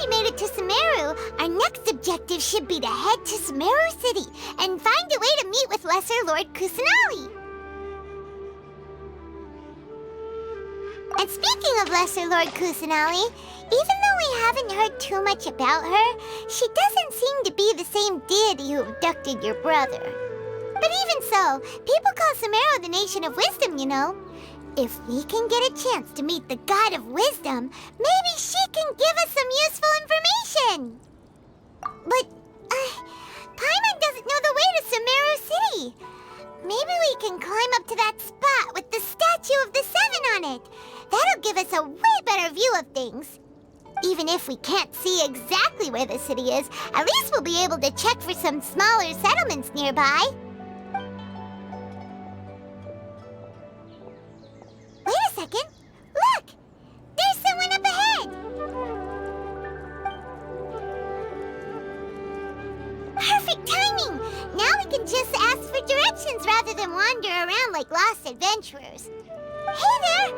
we made it to Sumeru, our next objective should be to head to Sumeru City and find a way to meet with Lesser Lord Kusanali. And speaking of Lesser Lord Kusanali, even though we haven't heard too much about her, she doesn't seem to be the same deity who abducted your brother. But even so, people call Sumeru the Nation of Wisdom, you know. If we can get a chance to meet the God of Wisdom, maybe she can give us some useful information. But, Paimon doesn't know the way to Sumeru City. Maybe we can climb up to that spot with the statue of the Seven on it. That'll give us a way better view of things. Even if we can't see exactly where the city is, at least we'll be able to check for some smaller settlements nearby. Wait a second. Look! There's someone up ahead! Perfect timing! Now we can just ask for directions rather than wander around like lost adventurers. Hey there!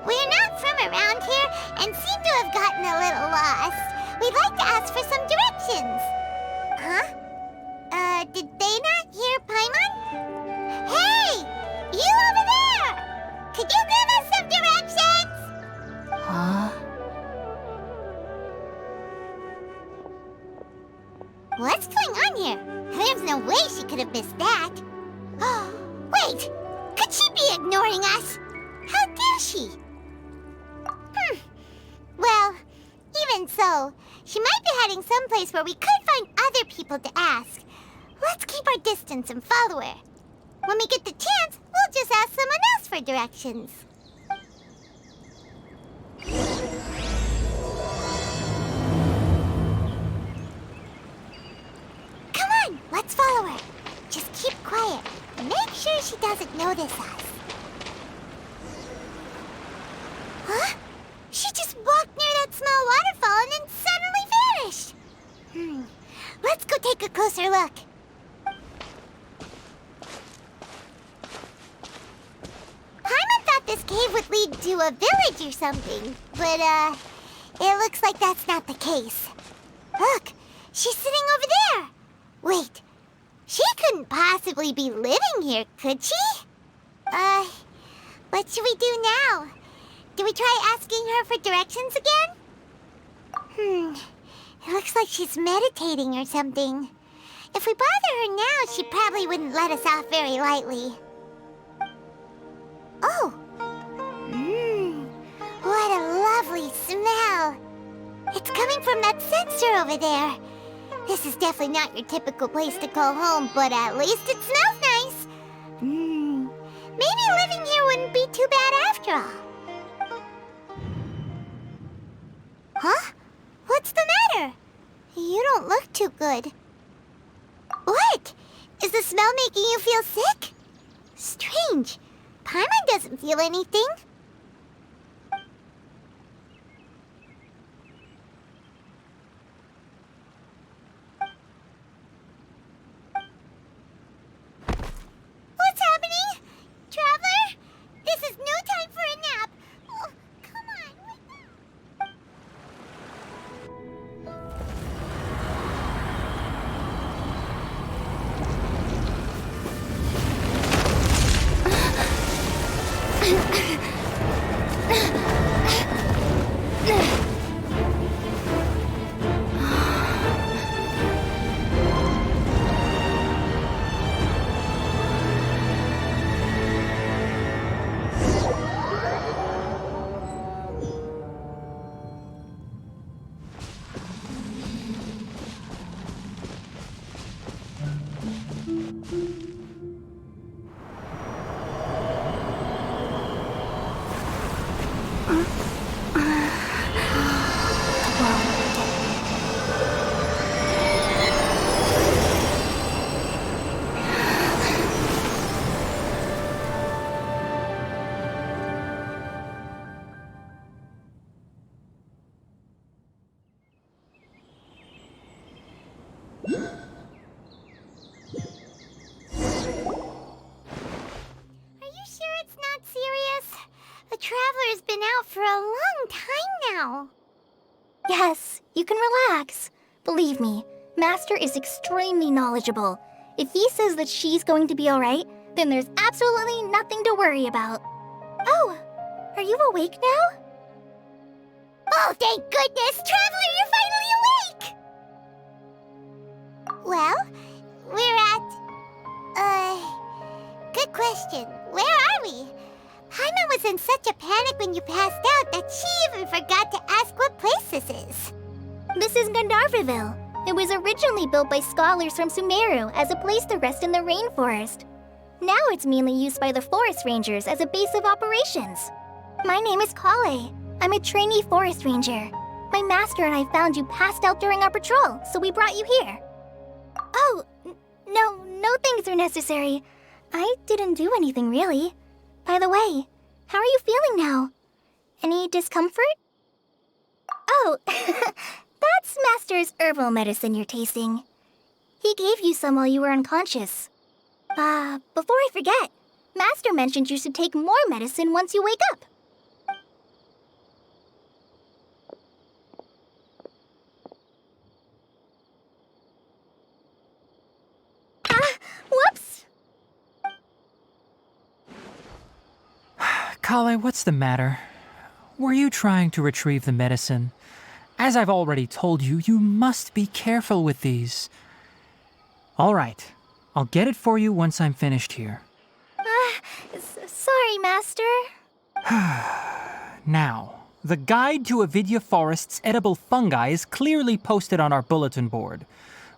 We're not from around here and seem to have gotten a little lost. We'd like to ask for some directions. Huh? Did they not hear Paimon? Hey! You over there! Could you give us some directions? Huh? What's going on here? There's no way she could have missed that. Wait! Could she be ignoring us? How dare she? Well, even so, she might be heading someplace where we could find other people to ask. Let's keep our distance and follow her. When we get the chance, we'll just ask someone else for directions. Come on, let's follow her. Just keep quiet. Make sure she doesn't notice us. Huh? She just walked near that small waterfall and then suddenly vanished. Let's go take a closer look. Paimon thought this cave would lead to a village or something, but, it looks like that's not the case. Look, she's sitting over there. Wait, she couldn't possibly be living here, could she? What should we do now? Do we try asking her for directions again? It looks like she's meditating or something. If we bother her now, she probably wouldn't let us off very lightly. Oh! What a lovely smell! It's coming from that sensor over there. This is definitely not your typical place to call home, but at least it smells nice. Maybe living here wouldn't be too bad after all. Huh? What's the matter? You don't look too good. What? Is the smell making you feel sick? Strange. Paimon doesn't feel anything. What's happening? Traveler? This is no time for a nap. Oh, come on, wake up. not serious? The Traveler's been out for a long time now. Yes, you can relax. Believe me, Master is extremely knowledgeable. If he says that she's going to be alright, then there's absolutely nothing to worry about. Oh, are you awake now? Oh, thank goodness! Traveler, you're finally awake! Well, we're at... Good question. Where are we? Paimon was in such a panic when you passed out that she even forgot to ask what place this is. This is Gandharvaville. It was originally built by scholars from Sumeru as a place to rest in the rainforest. Now it's mainly used by the forest rangers as a base of operations. My name is Kale. I'm a trainee forest ranger. My master and I found you passed out during our patrol, so we brought you here. Oh, no things are necessary. I didn't do anything really. By the way, how are you feeling now? Any discomfort? Oh, that's Master's herbal medicine you're tasting. He gave you some while you were unconscious. Before I forget, Master mentioned you should take more medicine once you wake up. Whoops! Kale, what's the matter? Were you trying to retrieve the medicine? As I've already told you, you must be careful with these. All right, I'll get it for you once I'm finished here. Sorry, Master. Now, the guide to Avidya Forest's edible fungi is clearly posted on our bulletin board.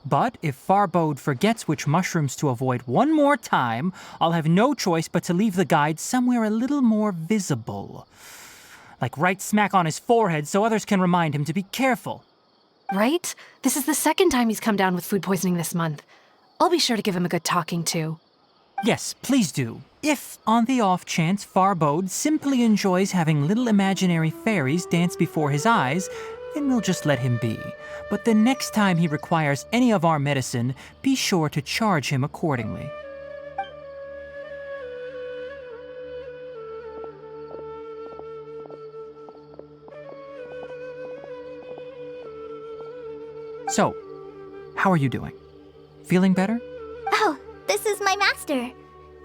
But if Farbode forgets which mushrooms to avoid one more time, I'll have no choice but to leave the guide somewhere a little more visible. Like right smack on his forehead so others can remind him to be careful. Right? This is the second time he's come down with food poisoning this month. I'll be sure to give him a good talking to. Yes, please do. If, on the off chance, Farbode simply enjoys having little imaginary fairies dance before his eyes, then we'll just let him be. But the next time he requires any of our medicine, be sure to charge him accordingly. So, how are you doing? Feeling better? Oh, this is my master,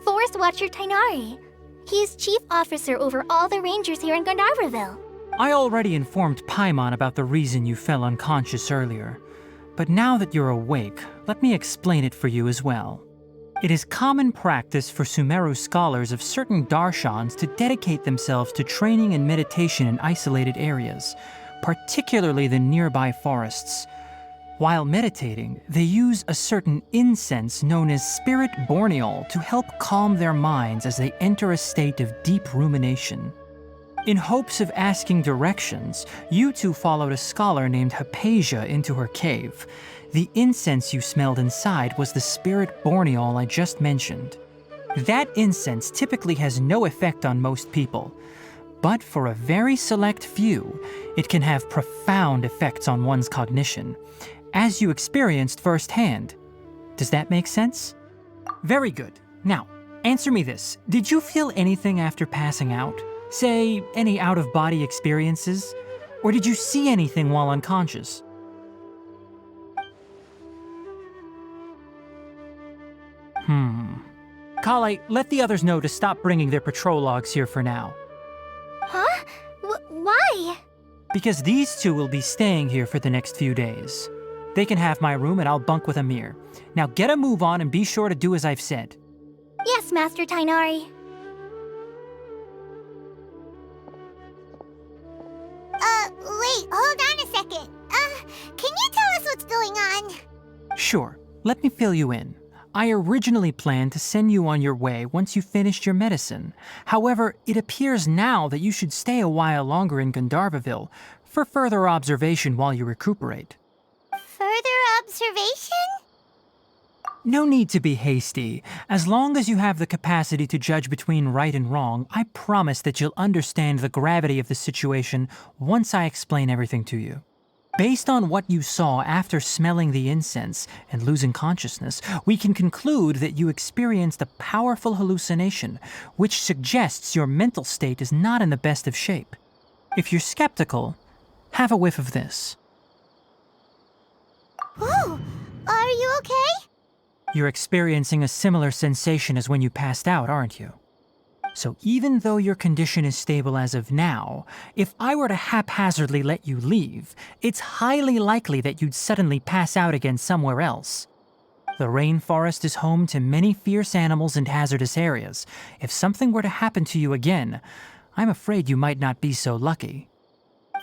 Forest Watcher Tainari. He is chief officer over all the rangers here in Gandharvaville. I already informed Paimon about the reason you fell unconscious earlier. But now that you're awake, let me explain it for you as well. It is common practice for Sumeru scholars of certain darshans to dedicate themselves to training and meditation in isolated areas, particularly the nearby forests. While meditating, they use a certain incense known as spirit borneol to help calm their minds as they enter a state of deep rumination. In hopes of asking directions, you two followed a scholar named Hypatia into her cave. The incense you smelled inside was the spirit borneol I just mentioned. That incense typically has no effect on most people, but for a very select few, it can have profound effects on one's cognition, as you experienced firsthand. Does that make sense? Very good. Now, answer me this. Did you feel anything after passing out? Say, any out-of-body experiences? Or did you see anything while unconscious? Kale, let the others know to stop bringing their patrol logs here for now. Huh? Why? Because these two will be staying here for the next few days. They can have my room and I'll bunk with Amir. Now get a move on and be sure to do as I've said. Yes, Master Tainari. Wait, hold on a second. Can you tell us what's going on? Sure, let me fill you in. I originally planned to send you on your way once you finished your medicine. However, it appears now that you should stay a while longer in Gandharvaville for further observation while you recuperate. Further observation? No need to be hasty. As long as you have the capacity to judge between right and wrong, I promise that you'll understand the gravity of the situation once I explain everything to you. Based on what you saw after smelling the incense and losing consciousness, we can conclude that you experienced a powerful hallucination, which suggests your mental state is not in the best of shape. If you're skeptical, have a whiff of this. Whoa, are you okay? You're experiencing a similar sensation as when you passed out, aren't you? So even though your condition is stable as of now, if I were to haphazardly let you leave, it's highly likely that you'd suddenly pass out again somewhere else. The rainforest is home to many fierce animals and hazardous areas. If something were to happen to you again, I'm afraid you might not be so lucky.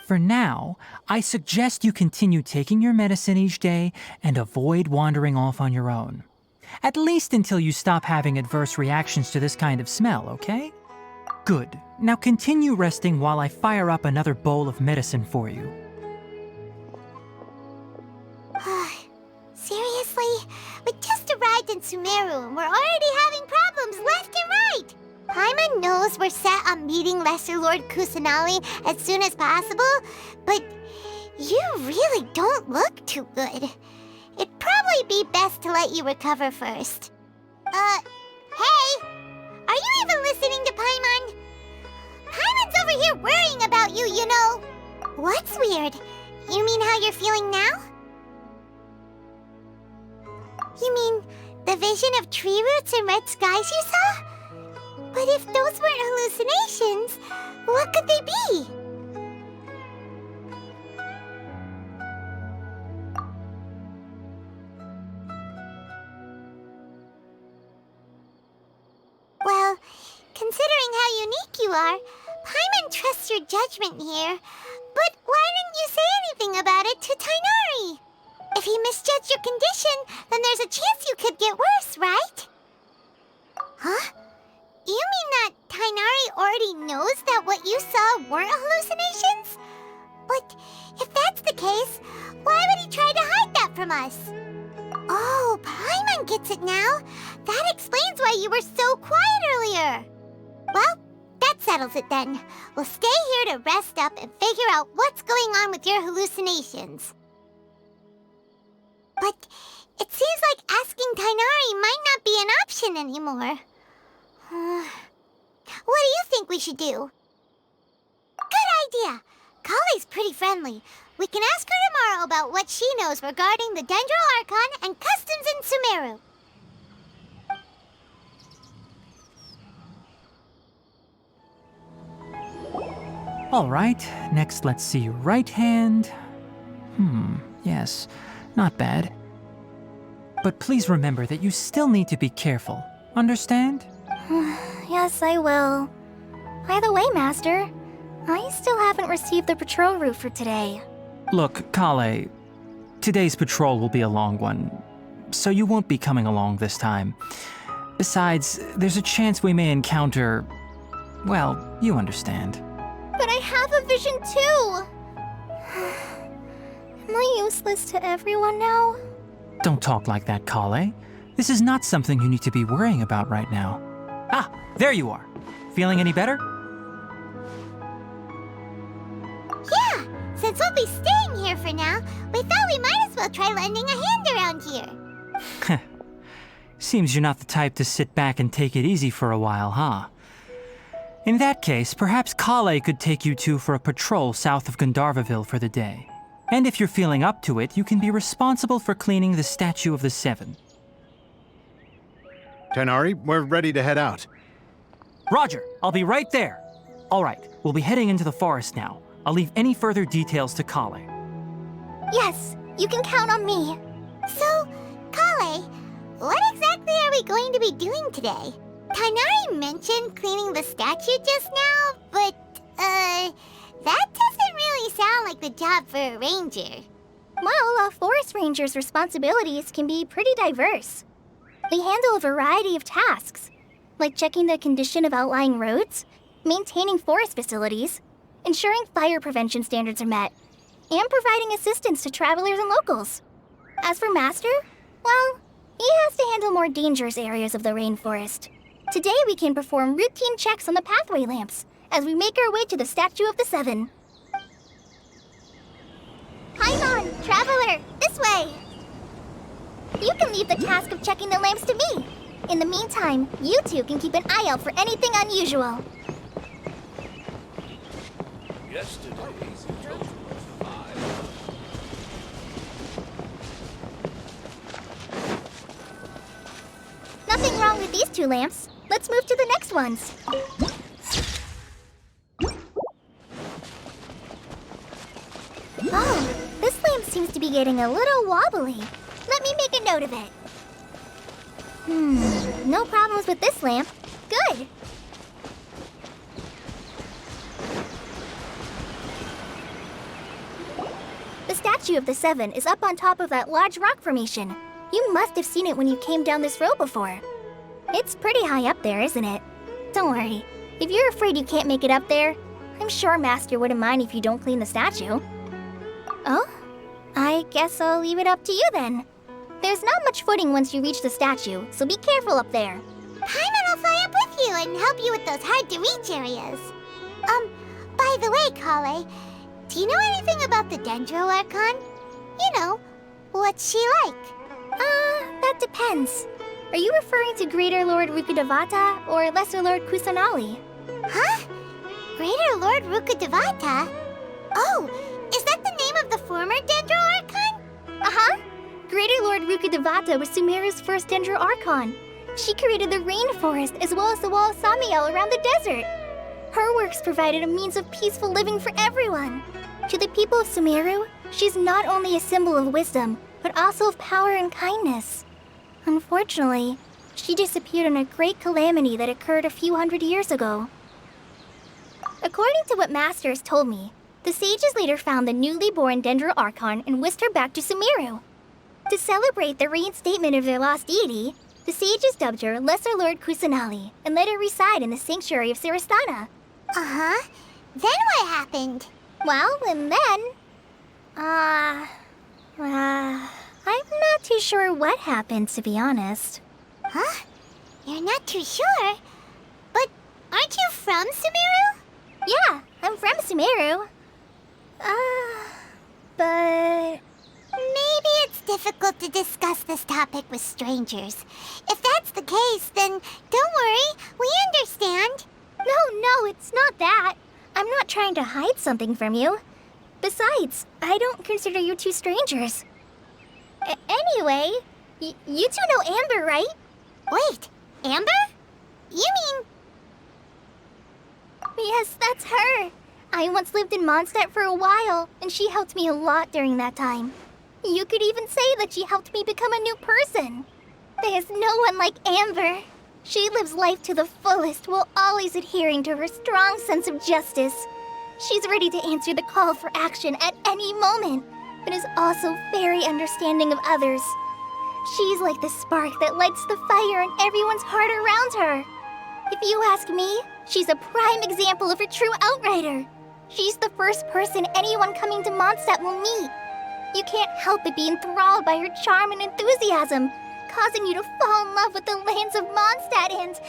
For now, I suggest you continue taking your medicine each day and avoid wandering off on your own. At least until you stop having adverse reactions to this kind of smell, okay? Good. Now continue resting while I fire up another bowl of medicine for you. Seriously? We just arrived in Sumeru and we're already having problems left and right! Paimon knows we're set on meeting Lesser Lord Kusanali as soon as possible, but you really don't look too good. It'd probably be best to let you recover first. Hey! Are you even listening to Paimon? Paimon's over here worrying about you, you know. What's weird? You mean how you're feeling now? You mean the vision of tree roots and red skies you saw? But if those weren't hallucinations, what could they be? Well, considering how unique you are, Paimon trusts your judgment here. But why didn't you say anything about it to Tighnari? If he misjudged your condition, then there's a chance you could get worse, right? Huh? You mean that Tighnari already knows that what you saw weren't hallucinations? But if that's the case, why would he try to hide that from us? Oh, Paimon gets it now. That explains why you were so quiet earlier. Well, that settles it then. We'll stay here to rest up and figure out what's going on with your hallucinations. But it seems like asking Tighnari might not be an option anymore. What do you think we should do? Good idea. Kale's pretty friendly. We can ask her tomorrow about what she knows regarding the Dendro Archon and customs in Sumeru. All right, next let's see your right hand. Yes, not bad. But please remember that you still need to be careful. Understand? Yes, I will. By the way, Master, I still haven't received the patrol route for today. Look, Kale, today's patrol will be a long one, so you won't be coming along this time. Besides, there's a chance we may encounter... well, you understand. But I have a vision too! Am I useless to everyone now? Don't talk like that, Kale. This is not something you need to be worrying about right now. Ah, there you are. Feeling any better? Yeah, since we'll be staying here for now, we thought we might as well try lending a hand around here. Seems you're not the type to sit back and take it easy for a while, huh? In that case, perhaps Kale could take you two for a patrol south of Gandharvaville for the day. And if you're feeling up to it, you can be responsible for cleaning the Statue of the Seven. Tighnari, we're ready to head out. Roger, I'll be right there. All right, we'll be heading into the forest now. I'll leave any further details to Kale. Yes, you can count on me. So, Kale, what exactly are we going to be doing today? Tighnari mentioned cleaning the statue just now, but, that doesn't really sound like the job for a ranger. Well, a forest ranger's responsibilities can be pretty diverse. They handle a variety of tasks, like checking the condition of outlying roads, maintaining forest facilities, ensuring fire prevention standards are met, and providing assistance to travelers and locals. As for Master, well, he has to handle more dangerous areas of the rainforest. Today we can perform routine checks on the pathway lamps as we make our way to the Statue of the Seven. Paimon, traveler, this way! You can leave the task of checking the lamps to me. In the meantime, you two can keep an eye out for anything unusual. Nothing wrong with these two lamps. Let's move to the next ones. Oh, this lamp seems to be getting a little wobbly. Let me make a note of it. No problems with this lamp. Good. The statue of the Seven is up on top of that large rock formation. You must have seen it when you came down this road before. It's pretty high up there, isn't it? Don't worry. If you're afraid you can't make it up there, I'm sure Master wouldn't mind if you don't clean the statue. Oh? I guess I'll leave it up to you then. There's not much footing once you reach the statue, so be careful up there. Paimon will fly up with you and help you with those hard-to-reach areas. By the way, Kale, do you know anything about the Dendro Archon? You know, what's she like? That depends. Are you referring to Greater Lord Rukkhadevata or Lesser Lord Kusanali? Huh? Greater Lord Rukkhadevata? Oh, is that the name of the former Dendro Archon? Uh-huh. Greater Lord Rukkhadevata was Sumeru's first Dendro Archon. She created the rainforest as well as the wall of Samiel around the desert. Her works provided a means of peaceful living for everyone. To the people of Sumeru, she's not only a symbol of wisdom, but also of power and kindness. Unfortunately, she disappeared in a great calamity that occurred a few hundred years ago. According to what Master has told me, the sages later found the newly born Dendro Archon and whisked her back to Sumeru. To celebrate the reinstatement of their lost deity, the sages dubbed her Lesser Lord Kusanali and let her reside in the sanctuary of Siristana. Uh-huh. Then what happened? Well, and then... I'm not too sure what happened, to be honest. Huh? You're not too sure? But aren't you from Sumeru? Yeah, I'm from Sumeru. But... Maybe it's difficult to discuss this topic with strangers. If that's the case, then don't worry, we understand. No, it's not that. I'm not trying to hide something from you. Besides, I don't consider you two strangers. Anyway, you two know Amber, right? Wait, Amber? You mean... Yes, that's her. I once lived in Mondstadt for a while, and she helped me a lot during that time. You could even say that she helped me become a new person. There's no one like Amber. She lives life to the fullest while always adhering to her strong sense of justice. She's ready to answer the call for action at any moment, but is also very understanding of others. She's like the spark that lights the fire in everyone's heart around her. If you ask me, she's a prime example of a true outrider. She's the first person anyone coming to Mondstadt will meet. You can't help but be enthralled by her charm and enthusiasm, causing you to fall in love with the lands of Mondstadt and...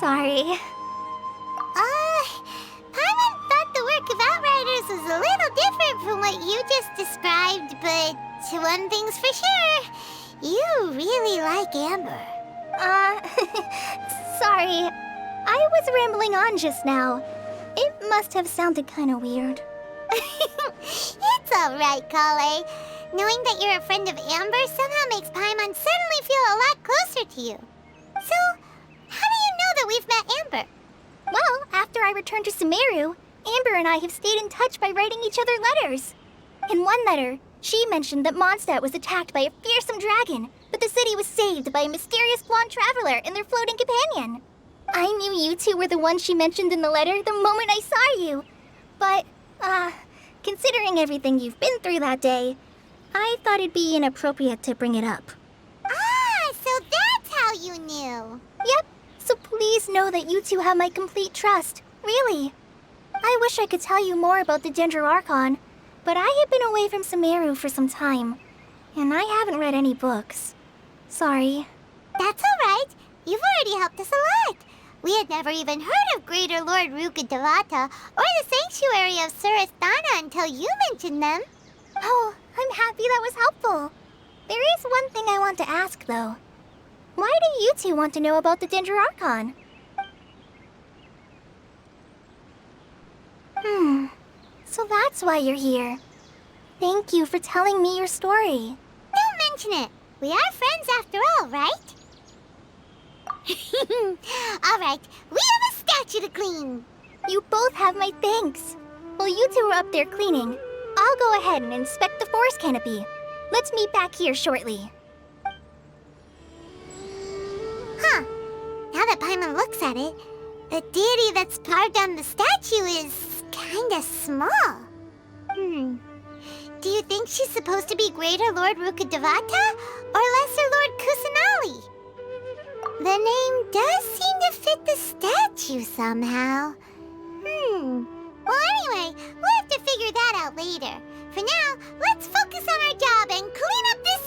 sorry. Paimon thought the work of Outriders was a little different from what you just described, but one thing's for sure, you really like Amber. Sorry. I was rambling on just now. It must have sounded kind of weird. It's alright, Kale. Knowing that you're a friend of Amber somehow makes Paimon suddenly feel a lot closer to you. So, how do you know that we've met Amber? Well, after I returned to Sumeru, Amber and I have stayed in touch by writing each other letters. In one letter, she mentioned that Mondstadt was attacked by a fearsome dragon, but the city was saved by a mysterious blonde traveler and their floating companion. I knew you two were the ones she mentioned in the letter the moment I saw you. But, considering everything you've been through that day, I thought it'd be inappropriate to bring it up. Ah, so that's how you knew. Yep, so please know that you two have my complete trust, really. I wish I could tell you more about the Dendro Archon, but I have been away from Sumeru for some time, and I haven't read any books. Sorry. That's alright. You've already helped us a lot. We had never even heard of Greater Lord Rukkhadevata or the Sanctuary of Siristana until you mentioned them. Oh, I'm happy that was helpful. There is one thing I want to ask, though. Why do you two want to know about the Dendro Archon? So that's why you're here. Thank you for telling me your story. Don't mention it. We are friends after all, right? All right, we have a statue to clean. You both have my thanks. While you two are up there cleaning, I'll go ahead and inspect the forest canopy. Let's meet back here shortly. Huh. Now that Paimon looks at it, the deity that's carved on the statue is kinda small. Do you think she's supposed to be Greater Lord Rukkhadevata or Lesser Lord Kusanali? The name does seem to fit the statue somehow. Well, anyway, we'll have to figure that out later. For now, let's focus on our job and clean up this...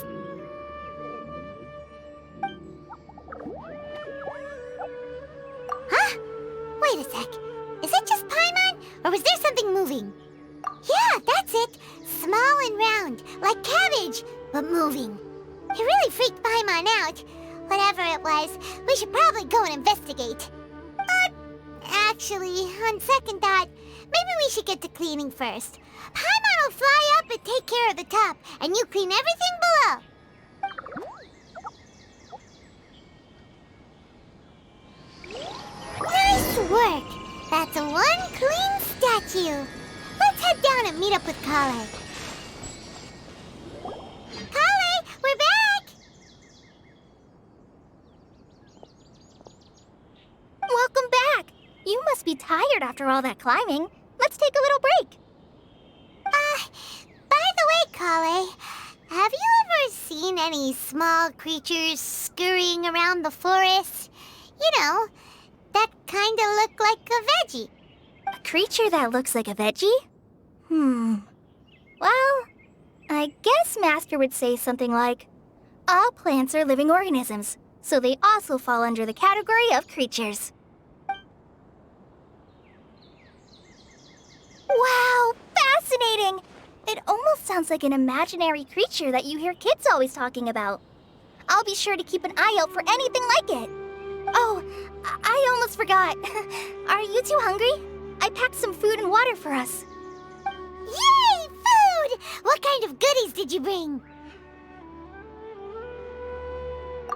Huh? Wait a sec. Is it just Paimon, or was there something moving? Yeah, that's it. Small and round, like cabbage, but moving. It really freaked Paimon out. Whatever it was, we should probably go and investigate. Actually, on second thought, maybe we should get to cleaning first. Paimon will fly up and take care of the top, and you clean everything below. Nice work! That's one clean statue. Let's head down and meet up with Kale. Kale, we're back! Welcome back! You must be tired after all that climbing. Let's take a little break. By the way, Kale, have you ever seen any small creatures scurrying around the forest? You know, that kinda look like a veggie. A creature that looks like a veggie? Well, I guess Master would say something like, all plants are living organisms, so they also fall under the category of creatures. Wow, fascinating! It almost sounds like an imaginary creature that you hear kids always talking about. I'll be sure to keep an eye out for anything like it. Oh, I almost forgot. Are you two hungry? I packed some food and water for us. Yay, food! What kind of goodies did you bring?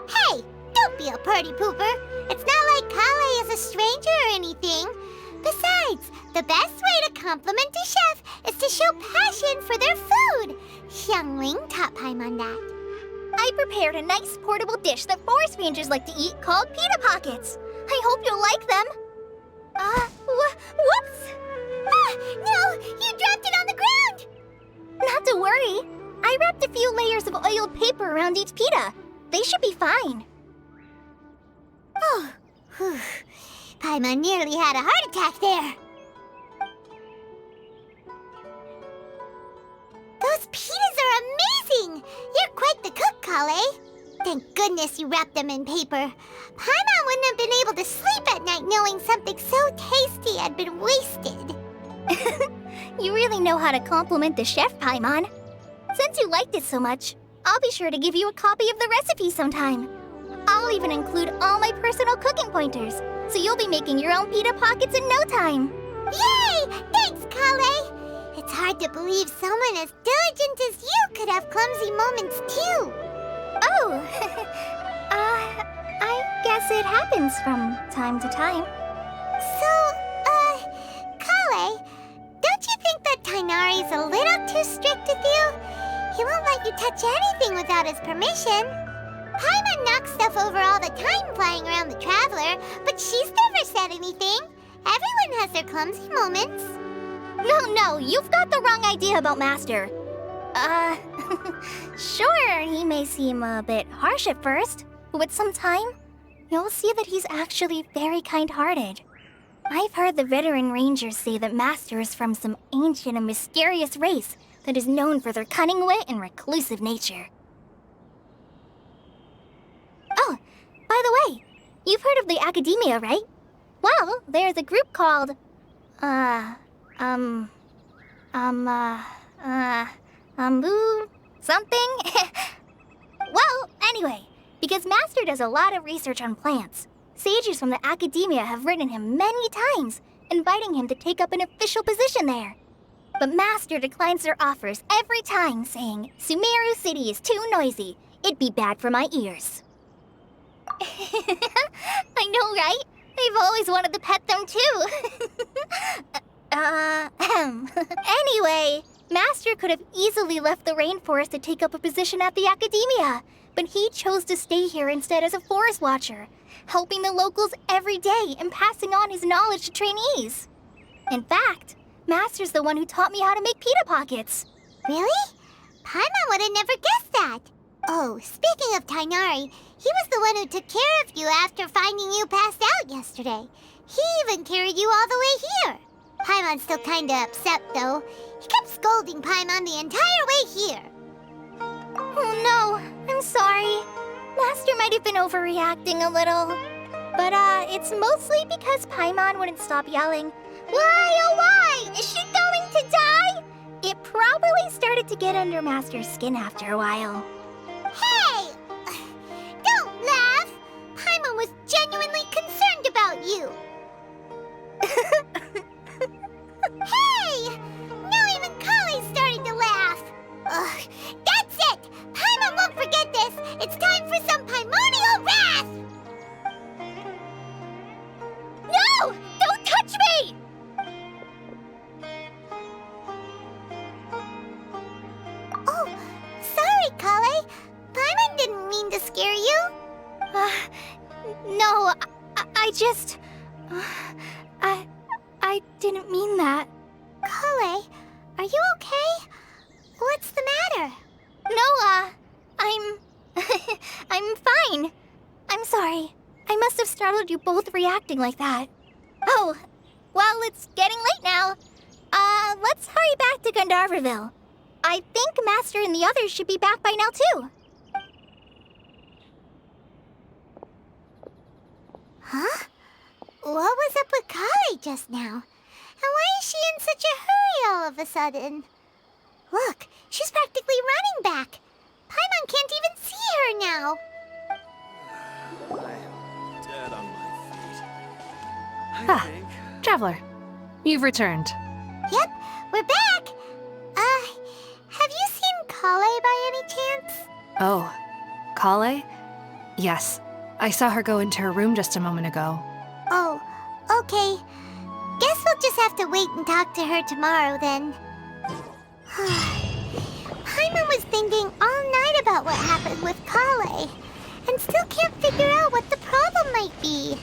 Hey, don't be a party pooper. It's not like Kale is a stranger or anything. Besides, the best way to compliment a chef is to show passion for their food. Xiangling taught Paimon that. I prepared a nice portable dish that forest rangers like to eat called pita pockets. I hope you'll like them. Whoops! Ah, no! You dropped it on the ground! Not to worry. I wrapped a few layers of oiled paper around each pita. They should be fine. Oh, whew. Paimon nearly had a heart attack there. Those pitas are amazing! You're quite the cook, Kale. Thank goodness you wrapped them in paper. Paimon wouldn't have been able to sleep at night knowing something so tasty had been wasted. You really know how to compliment the chef, Paimon. Since you liked it so much, I'll be sure to give you a copy of the recipe sometime. I'll even include all my personal cooking pointers, so you'll be making your own pita pockets in no time. Yay! Thanks, Kale! It's hard to believe someone as diligent as you could have clumsy moments too. Oh, I guess it happens from time to time. So, Kale, don't you think that Tainari's a little too strict with you? He won't let you touch anything without his permission. Paimon knocks stuff over all the time flying around the Traveler, but she's never said anything. Everyone has their clumsy moments. No, you've got the wrong idea about Master. Sure, he may seem a bit harsh at first, but with some time, you'll see that he's actually very kind-hearted. I've heard the veteran rangers say that Master is from some ancient and mysterious race that is known for their cunning wit and reclusive nature. Oh, by the way, you've heard of the Academia, right? Well, there's a group called, something? Well, anyway, because Master does a lot of research on plants, sages from the Academia have written him many times, inviting him to take up an official position there. But Master declines their offers every time, saying, Sumeru City is too noisy. It'd be bad for my ears. I know, right? I've always wanted to pet them too. Anyway, Master could have easily left the rainforest to take up a position at the academia, but he chose to stay here instead as a forest watcher, helping the locals every day and passing on his knowledge to trainees. In fact, Master's the one who taught me how to make pita pockets. Really? Paimon would have never guessed that. Oh, speaking of Tainari, he was the one who took care of you after finding you passed out yesterday. He even carried you all the way here. Paimon's still kinda upset, though. He kept scolding Paimon the entire way here. Oh no, I'm sorry. Master might have been overreacting a little. But it's mostly because Paimon wouldn't stop yelling, Why, oh why? Is she going to die? It probably started to get under Master's skin after a while. Hey! Don't laugh! Paimon was genuinely concerned about you. Hey! Now even Kale's starting to laugh. Ugh, that's it! Paimon won't forget this! It's time for some Paimonial wrath! No! Don't touch me! Oh, sorry, Kale. Paimon didn't mean to scare you. No, I just... I didn't mean that. Kale, are you okay? What's the matter? No, I'm... I'm fine. I'm sorry. I must have startled you both reacting like that. Oh, well, it's getting late now. Let's hurry back to Gandharville. I think Master and the others should be back by now, too. Huh? What was up with Kale just now? And why is she in such a hurry all of a sudden? Look, she's practically running back. Paimon can't even see her now. I'm dead on my feet. I think. Traveler, you've returned. Yep, we're back. Have you seen Kale by any chance? Oh, Kale? Yes, I saw her go into her room just a moment ago. Oh, okay. Guess we'll just have to wait and talk to her tomorrow then. Paimon was thinking all night about what happened with Kale, and still can't figure out what the problem might be.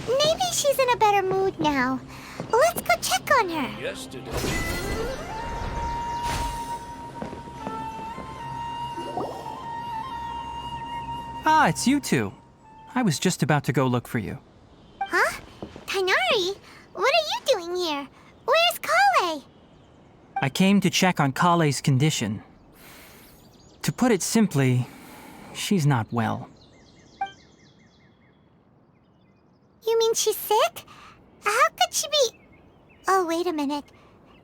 Maybe she's in a better mood now. Let's go check on her. Yesterday. Ah, it's you two. I was just about to go look for you. Huh? Tainari? What are you doing here? Where's Kale? I came to check on Kale's condition. To put it simply, she's not well. You mean she's sick? How could she be... Oh, wait a minute.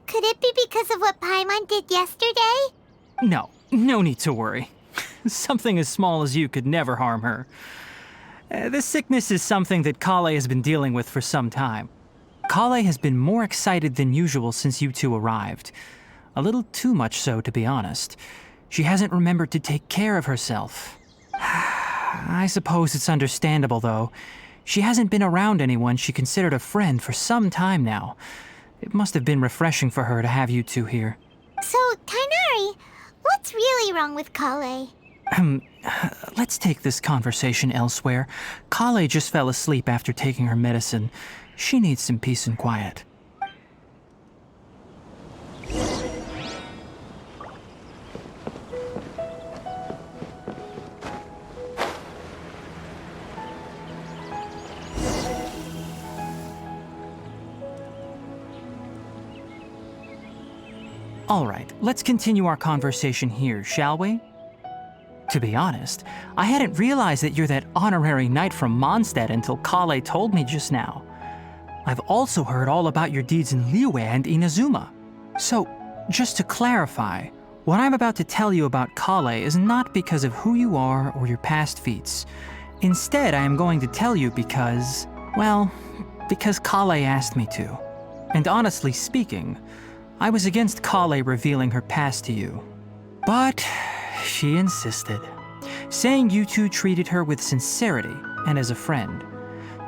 Could it be because of what Paimon did yesterday? No need to worry. Something as small as you could never harm her. This sickness is something that Kale has been dealing with for some time. Kale has been more excited than usual since you two arrived. A little too much so, to be honest. She hasn't remembered to take care of herself. I suppose it's understandable, though. She hasn't been around anyone she considered a friend for some time now. It must have been refreshing for her to have you two here. So, Tainari, what's really wrong with Kale? Let's take this conversation elsewhere. Kale just fell asleep after taking her medicine. She needs some peace and quiet. All right, let's continue our conversation here, shall we? To be honest, I hadn't realized that you're that honorary knight from Mondstadt until Kale told me just now. I've also heard all about your deeds in Liyue and Inazuma. So, just to clarify, what I'm about to tell you about Kale is not because of who you are or your past feats. Instead, I am going to tell you because, well, because Kale asked me to. And honestly speaking, I was against Kale revealing her past to you, but she insisted, saying you two treated her with sincerity and as a friend.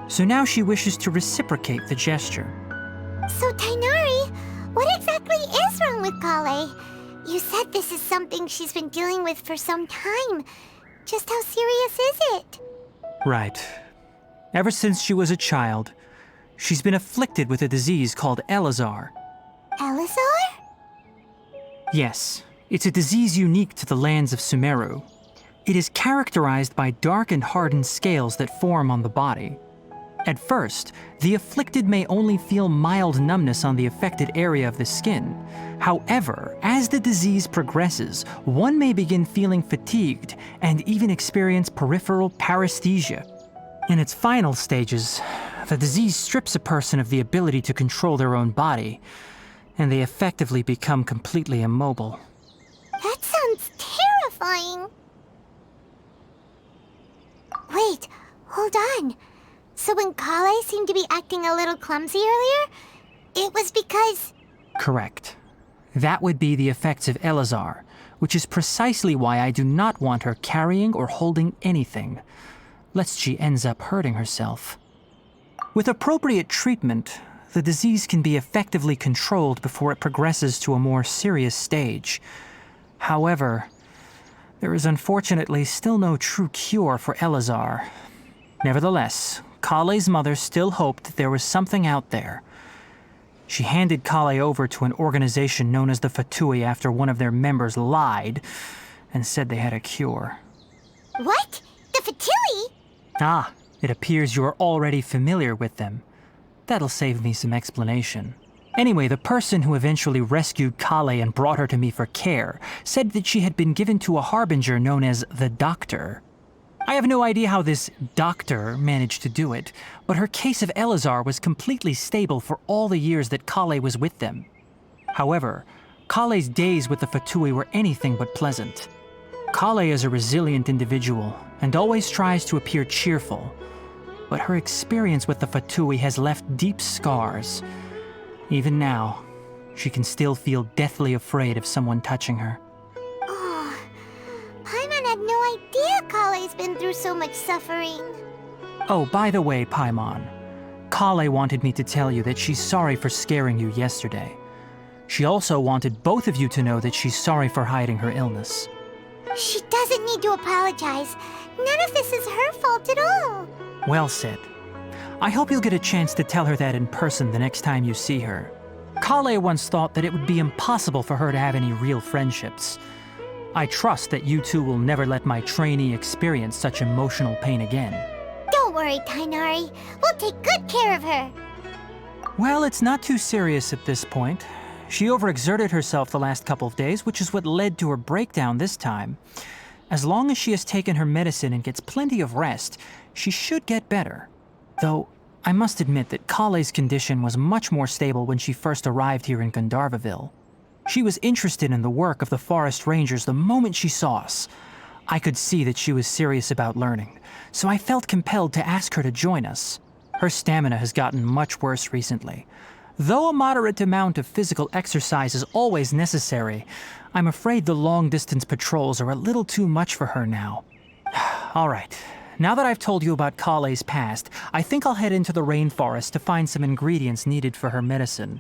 So now she wishes to reciprocate the gesture. So, Tainari, what exactly is wrong with Kale? You said this is something she's been dealing with for some time. Just how serious is it? Right. Ever since she was a child, she's been afflicted with a disease called Elazar. Elazar? Yes, it's a disease unique to the lands of Sumeru. It is characterized by dark and hardened scales that form on the body. At first, the afflicted may only feel mild numbness on the affected area of the skin. However, as the disease progresses, one may begin feeling fatigued and even experience peripheral paresthesia. In its final stages, the disease strips a person of the ability to control their own body, and they effectively become completely immobile. That sounds terrifying. Wait, hold on. So when Kale seemed to be acting a little clumsy earlier, it was because... Correct. That would be the effects of Elazar, which is precisely why I do not want her carrying or holding anything, lest she ends up hurting herself. With appropriate treatment, the disease can be effectively controlled before it progresses to a more serious stage. However, there is unfortunately still no true cure for Elazar. Nevertheless, Kale's mother still hoped that there was something out there. She handed Kale over to an organization known as the Fatui after one of their members lied and said they had a cure. What? The Fatui? Ah, it appears you are already familiar with them. That'll save me some explanation. Anyway, the person who eventually rescued Kale and brought her to me for care said that she had been given to a harbinger known as the Doctor. I have no idea how this doctor managed to do it, but her case of Elazar was completely stable for all the years that Kale was with them. However, Kale's days with the Fatui were anything but pleasant. Kale is a resilient individual and always tries to appear cheerful, but her experience with the Fatui has left deep scars. Even now, she can still feel deathly afraid of someone touching her. Oh, Paimon had no idea Kale's been through so much suffering. Oh, by the way, Paimon, Kale wanted me to tell you that she's sorry for scaring you yesterday. She also wanted both of you to know that she's sorry for hiding her illness. She doesn't need to apologize. None of this is her fault at all. Well said. I hope you'll get a chance to tell her that in person the next time you see her. Kale once thought that it would be impossible for her to have any real friendships. I trust that you two will never let my trainee experience such emotional pain again. Don't worry, Tainari. We'll take good care of her. Well, it's not too serious at this point. She overexerted herself the last couple of days, which is what led to her breakdown this time. As long as she has taken her medicine and gets plenty of rest, she should get better. Though, I must admit that Kale's condition was much more stable when she first arrived here in Gandharvaville. She was interested in the work of the forest rangers the moment she saw us. I could see that she was serious about learning, so I felt compelled to ask her to join us. Her stamina has gotten much worse recently. Though a moderate amount of physical exercise is always necessary, I'm afraid the long-distance patrols are a little too much for her now. All right, now that I've told you about Kale's past, I think I'll head into the rainforest to find some ingredients needed for her medicine.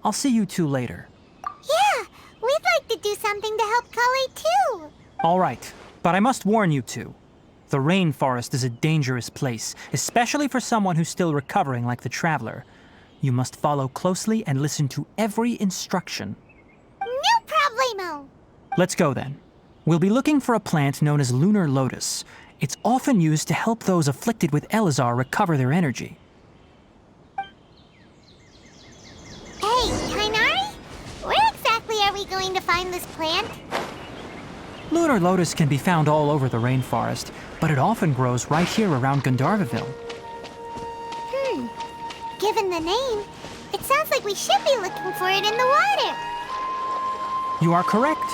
I'll see you two later. Yeah, we'd like to do something to help Kale too. All right, but I must warn you two. The rainforest is a dangerous place, especially for someone who's still recovering like the traveler. You must follow closely and listen to every instruction. No problemo. Let's go then. We'll be looking for a plant known as lunar lotus. It's often used to help those afflicted with Elazar recover their energy. Hey, Tainari? Where exactly are we going to find this plant? Lunar lotus can be found all over the rainforest, but it often grows right here around Gandharvaville. Given the name, it sounds like we should be looking for it in the water. You are correct.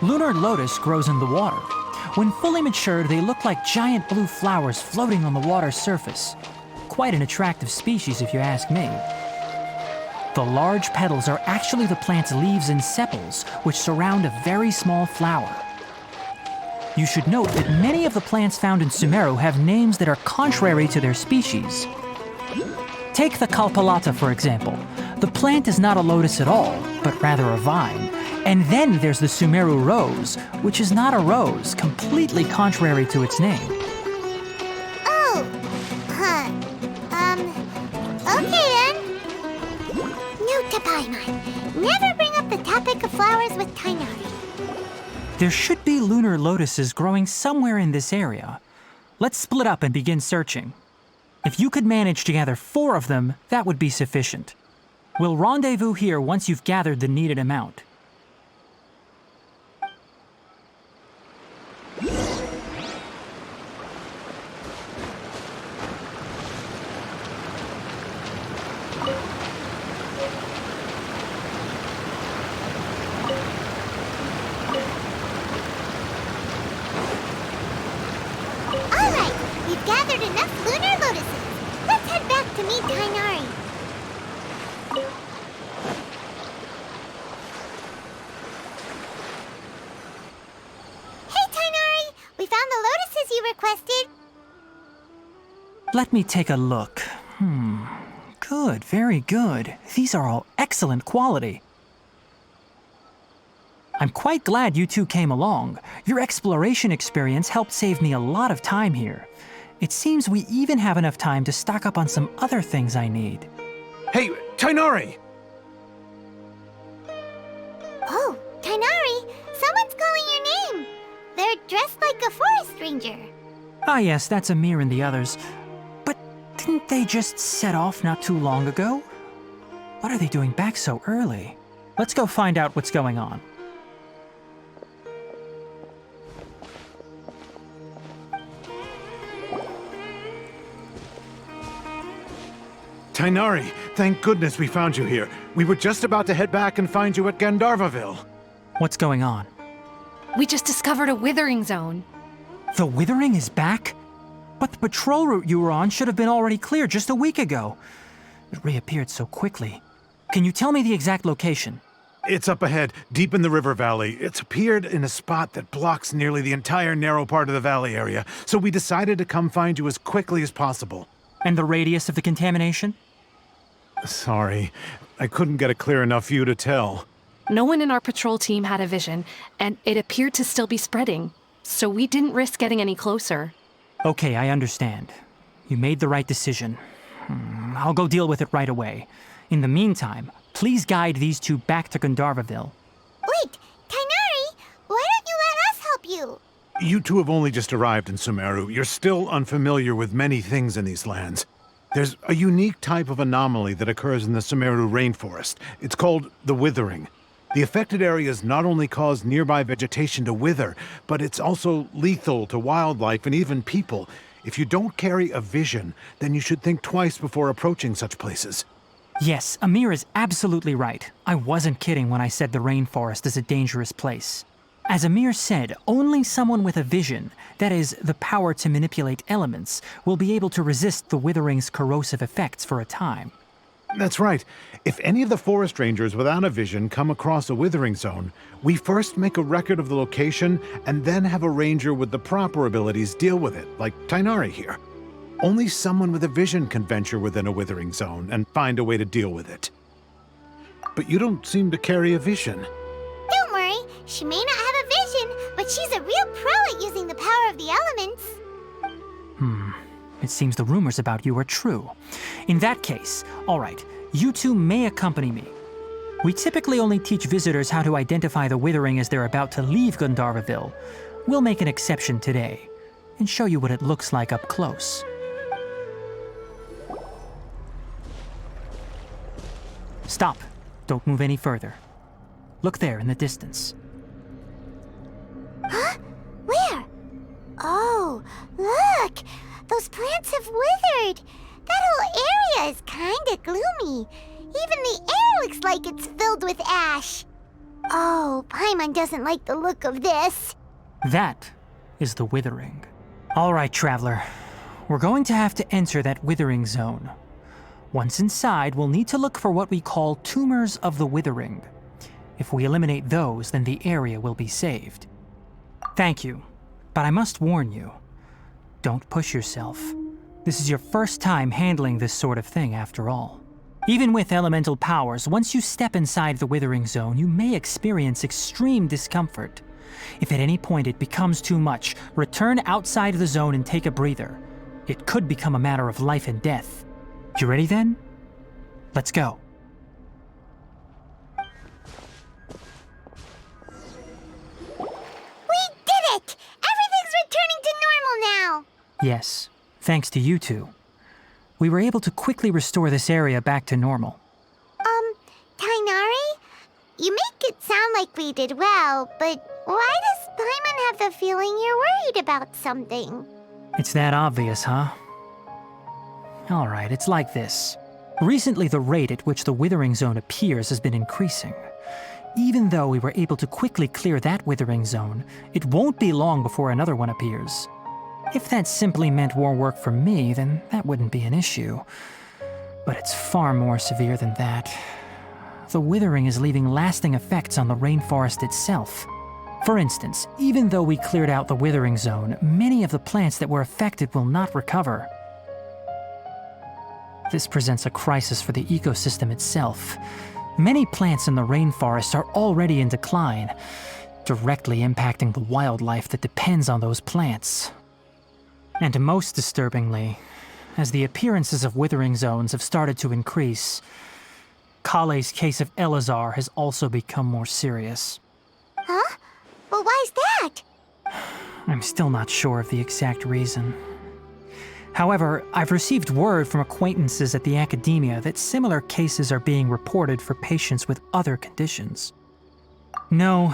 Lunar lotus grows in the water. When fully matured, they look like giant blue flowers floating on the water's surface. Quite an attractive species, if you ask me. The large petals are actually the plant's leaves and sepals, which surround a very small flower. You should note that many of the plants found in Sumeru have names that are contrary to their species. Take the Kalpalata, for example. The plant is not a lotus at all, but rather a vine. And then there's the Sumeru rose, which is not a rose, completely contrary to its name. Oh, huh. Okay then. Note to Paimon. Never bring up the topic of flowers with Tainari. There should be lunar lotuses growing somewhere in this area. Let's split up and begin searching. If you could manage to gather 4 of them, that would be sufficient. We'll rendezvous here once you've gathered the needed amount. Alright, we've gathered enough lunar lotuses. Let's head back to meet Tainari. Hey Tainari, we found the lotuses you requested. Let me take a look. Good, very good. These are all excellent quality. I'm quite glad you two came along. Your exploration experience helped save me a lot of time here. It seems we even have enough time to stock up on some other things I need. Hey, Tainari! Oh, Tainari, someone's calling your name. They're dressed like a forest ranger. Ah yes, that's Amir and the others. But didn't they just set off not too long ago? What are they doing back so early? Let's go find out what's going on. Tainari, thank goodness we found you here. We were just about to head back and find you at Gandharvaville. What's going on? We just discovered a withering zone. The withering is back? But the patrol route you were on should have been already cleared just a week ago. It reappeared so quickly. Can you tell me the exact location? It's up ahead, deep in the river valley. It's appeared in a spot that blocks nearly the entire narrow part of the valley area, so we decided to come find you as quickly as possible. And the radius of the contamination? Sorry, I couldn't get a clear enough view to tell. No one in our patrol team had a vision, and it appeared to still be spreading, so we didn't risk getting any closer. Okay, I understand. You made the right decision. I'll go deal with it right away. In the meantime, please guide these two back to Gandharvaville. Wait, Tainari, why don't you let us help you? You two have only just arrived in Sumeru. You're still unfamiliar with many things in these lands. There's a unique type of anomaly that occurs in the Sumeru rainforest. It's called the withering. The affected areas not only cause nearby vegetation to wither, but it's also lethal to wildlife and even people. If you don't carry a vision, then you should think twice before approaching such places. Yes, Amir is absolutely right. I wasn't kidding when I said the rainforest is a dangerous place. As Amir said, only someone with a vision, that is, the power to manipulate elements, will be able to resist the withering's corrosive effects for a time. That's right. If any of the forest rangers without a vision come across a withering zone, we first make a record of the location and then have a ranger with the proper abilities deal with it, like Tainari here. Only someone with a vision can venture within a withering zone and find a way to deal with it. But you don't seem to carry a vision. Don't worry, she may not have a vision, but she's a real pro at using the power of the elements. It seems the rumors about you are true. In that case, all right, you two may accompany me. We typically only teach visitors how to identify the withering as they're about to leave Gandharvaville. We'll make an exception today and show you what it looks like up close. Stop. Don't move any further. Look there in the distance. Huh? Where? Oh, look! Those plants have withered! That whole area is kinda gloomy. Even the air looks like it's filled with ash. Oh, Paimon doesn't like the look of this. That is the withering. All right, traveler. We're going to have to enter that withering zone. Once inside, we'll need to look for what we call tumors of the withering. If we eliminate those, then the area will be saved. Thank you, but I must warn you, don't push yourself. This is your first time handling this sort of thing, after all. Even with elemental powers, once you step inside the withering zone, you may experience extreme discomfort. If at any point it becomes too much, return outside the zone and take a breather. It could become a matter of life and death. You ready then? Let's go. We did it! Everything's returning to normal now! Yes, thanks to you two. We were able to quickly restore this area back to normal. Tainari? You make it sound like we did well, but why does Paimon have the feeling you're worried about something? It's that obvious, huh? Alright, it's like this. Recently, the rate at which the withering zone appears has been increasing. Even though we were able to quickly clear that withering zone, it won't be long before another one appears. If that simply meant more work for me, then that wouldn't be an issue. But it's far more severe than that. The withering is leaving lasting effects on the rainforest itself. For instance, even though we cleared out the withering zone, many of the plants that were affected will not recover. This presents a crisis for the ecosystem itself. Many plants in the rainforest are already in decline, directly impacting the wildlife that depends on those plants. And most disturbingly, as the appearances of withering zones have started to increase, Kale's case of Elazar has also become more serious. Huh? But why's that? I'm still not sure of the exact reason. However, I've received word from acquaintances at the academia that similar cases are being reported for patients with other conditions. No,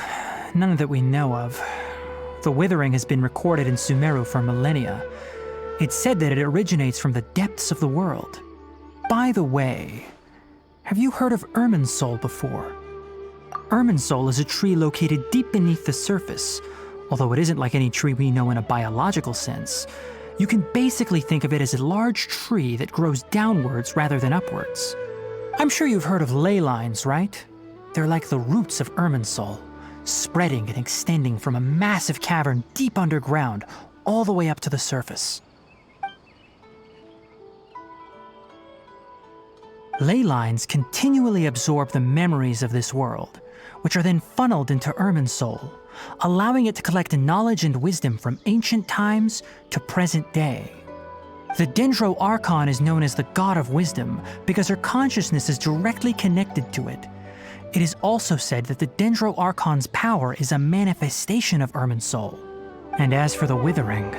none that we know of. The withering has been recorded in Sumeru for millennia. It's said that it originates from the depths of the world. By the way, have you heard of Irminsul before? Irminsul is a tree located deep beneath the surface. Although it isn't like any tree we know in a biological sense, you can basically think of it as a large tree that grows downwards rather than upwards. I'm sure you've heard of ley lines, right? They're like the roots of Irminsul, spreading and extending from a massive cavern deep underground all the way up to the surface. Ley lines continually absorb the memories of this world, which are then funneled into Irminsul, allowing it to collect knowledge and wisdom from ancient times to present day. The Dendro Archon is known as the God of Wisdom because her consciousness is directly connected to it. It is also said that the Dendro Archon's power is a manifestation of Irminsul. And as for the Withering,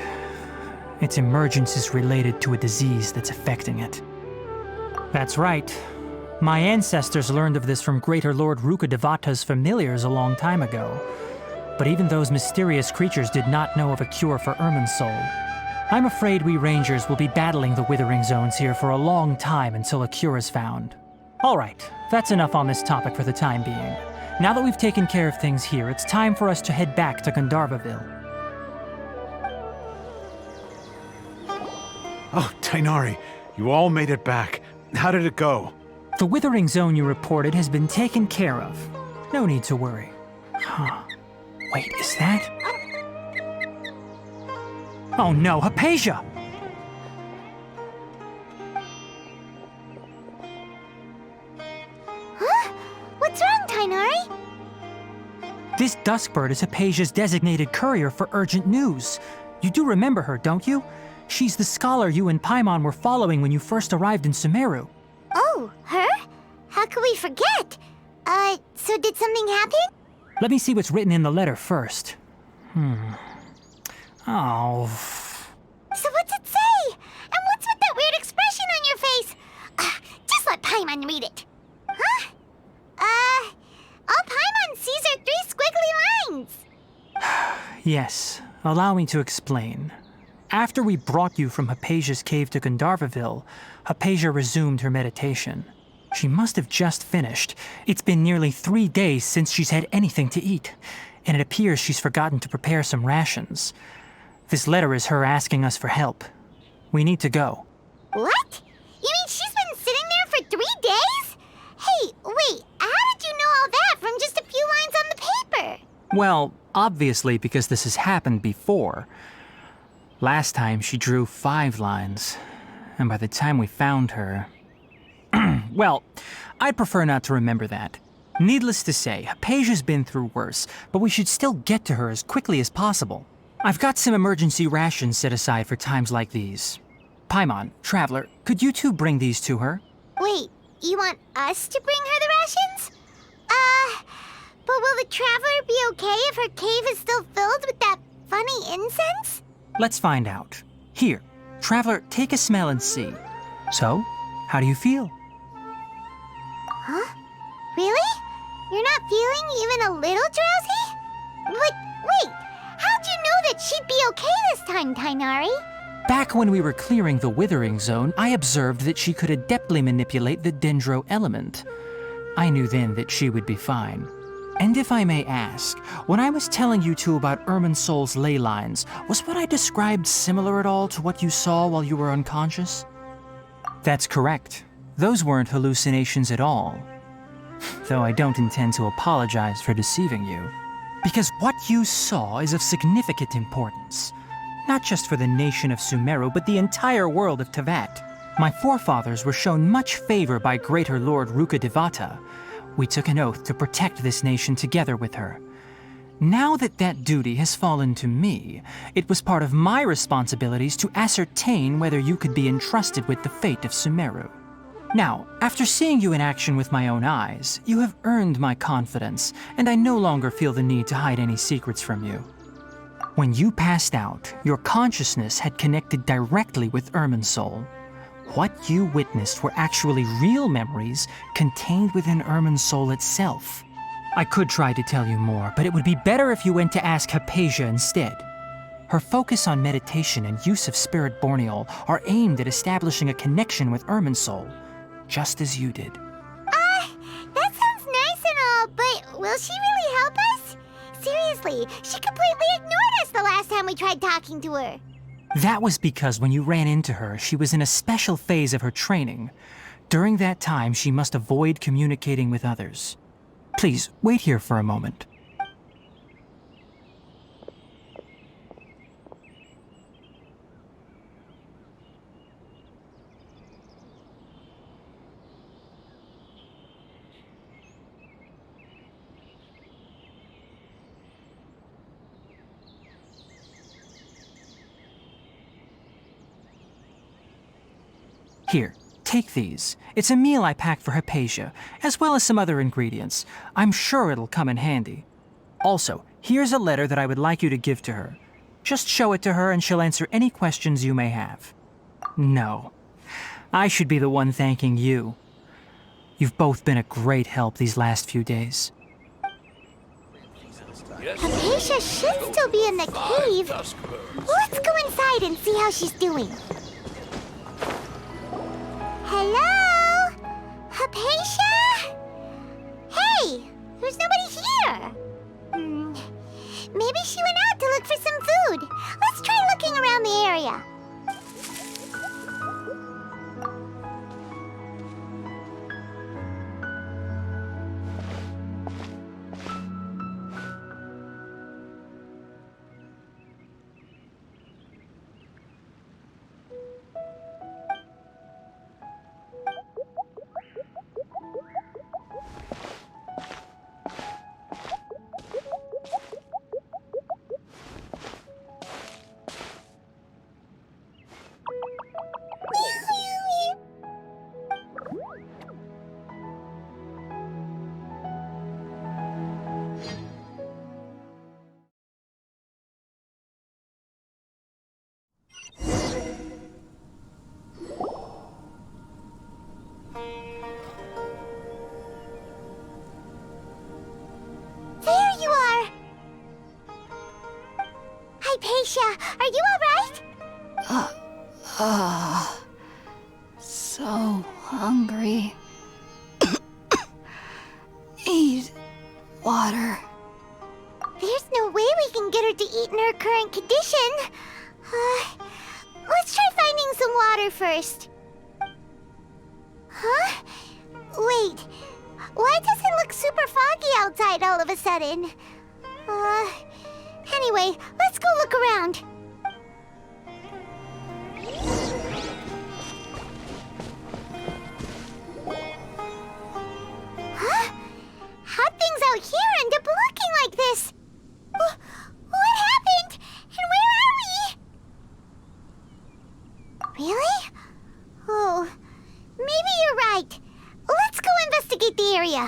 its emergence is related to a disease that's affecting it. That's right. My ancestors learned of this from Greater Lord Rukadevata's familiars a long time ago. But even those mysterious creatures did not know of a cure for Irminsul. I'm afraid we Rangers will be battling the Withering Zones here for a long time until a cure is found. Alright, that's enough on this topic for the time being. Now that we've taken care of things here, it's time for us to head back to Gandharvaville. Oh, Tainari, you all made it back. How did it go? The Withering Zone you reported has been taken care of. No need to worry. Huh. Wait, is that? Oh no, Hypatia! Huh? What's wrong, Tainari? This Duskbird is Hypatia's designated courier for urgent news. You do remember her, don't you? She's the scholar you and Paimon were following when you first arrived in Sumeru. Oh, her? How could we forget? So did something happen? Let me see what's written in the letter first. Oh. So what's it say? And what's with that weird expression on your face? Just let Paimon read it. Huh? All Paimon sees are 3 squiggly lines. Yes, allow me to explain. After we brought you from Hypatia's cave to Gandharvaville, Hypatia resumed her meditation. She must have just finished. It's been nearly 3 days since she's had anything to eat, and it appears she's forgotten to prepare some rations. This letter is her asking us for help. We need to go. What? You mean she's been sitting there Wait, how did you know all that from just a few lines on the paper? Well, obviously because this has happened before. Last time she drew 5 lines, and by the time we found her... Well, I'd prefer not to remember that. Needless to say, Hypatia's been through worse, but we should still get to her as quickly as possible. I've got some emergency rations set aside for times like these. Paimon, Traveler, could you two bring these to her? Wait, you want us to bring her the rations? But will the Traveler be okay if her cave is still filled with that funny incense? Let's find out. Here, Traveler, take a smell and see. So, how do you feel? Huh? Really? You're not feeling even a little drowsy? But wait, how'd you know that she'd be okay this time, Tainari? Back when we were clearing the Withering Zone, I observed that she could adeptly manipulate the Dendro element. I knew then that she would be fine. And if I may ask, when I was telling you two about Irminsul's ley lines, was what I described similar at all to what you saw while you were unconscious? That's correct. Those weren't hallucinations at all. Though I don't intend to apologize for deceiving you. Because what you saw is of significant importance. Not just for the nation of Sumeru, but the entire world of Tevat. My forefathers were shown much favor by Greater Lord Rukkhadevata. We took an oath to protect this nation together with her. Now that that duty has fallen to me, it was part of my responsibilities to ascertain whether you could be entrusted with the fate of Sumeru. Now, after seeing you in action with my own eyes, you have earned my confidence, and I no longer feel the need to hide any secrets from you. When you passed out, your consciousness had connected directly with Irminsul. What you witnessed were actually real memories contained within Irminsul itself. I could try to tell you more, but it would be better if you went to ask Hypatia instead. Her focus on meditation and use of Spirit Borneol are aimed at establishing a connection with Irminsul, just as you did. That sounds nice and all, but will she really help us? Seriously, she completely ignored us the last time we tried talking to her. That was because when you ran into her, she was in a special phase of her training. During that time, she must avoid communicating with others. Please, wait here for a moment. Here, take these. It's a meal I packed for Hypatia, as well as some other ingredients. I'm sure it'll come in handy. Also, here's a letter that I would like you to give to her. Just show it to her and she'll answer any questions you may have. No, I should be the one thanking you. You've both been a great help these last few days. Hypatia should still be in the cave. Let's go inside and see how she's doing. Hello? Hypatia? Hey, there's nobody here. Maybe she went out to look for some food. Let's try looking around the area. There you are! Hypatia, are you alright? So hungry. Need water. There's no way we can get her to eat in her current condition. Let's try finding some water first. Huh? Wait, Why does it look super foggy outside all of a sudden? Anyway, let's go look around. Huh? How'd things out here end up looking like this? What happened? And where are we? Really? Oh, maybe you're right. Let's go investigate the area.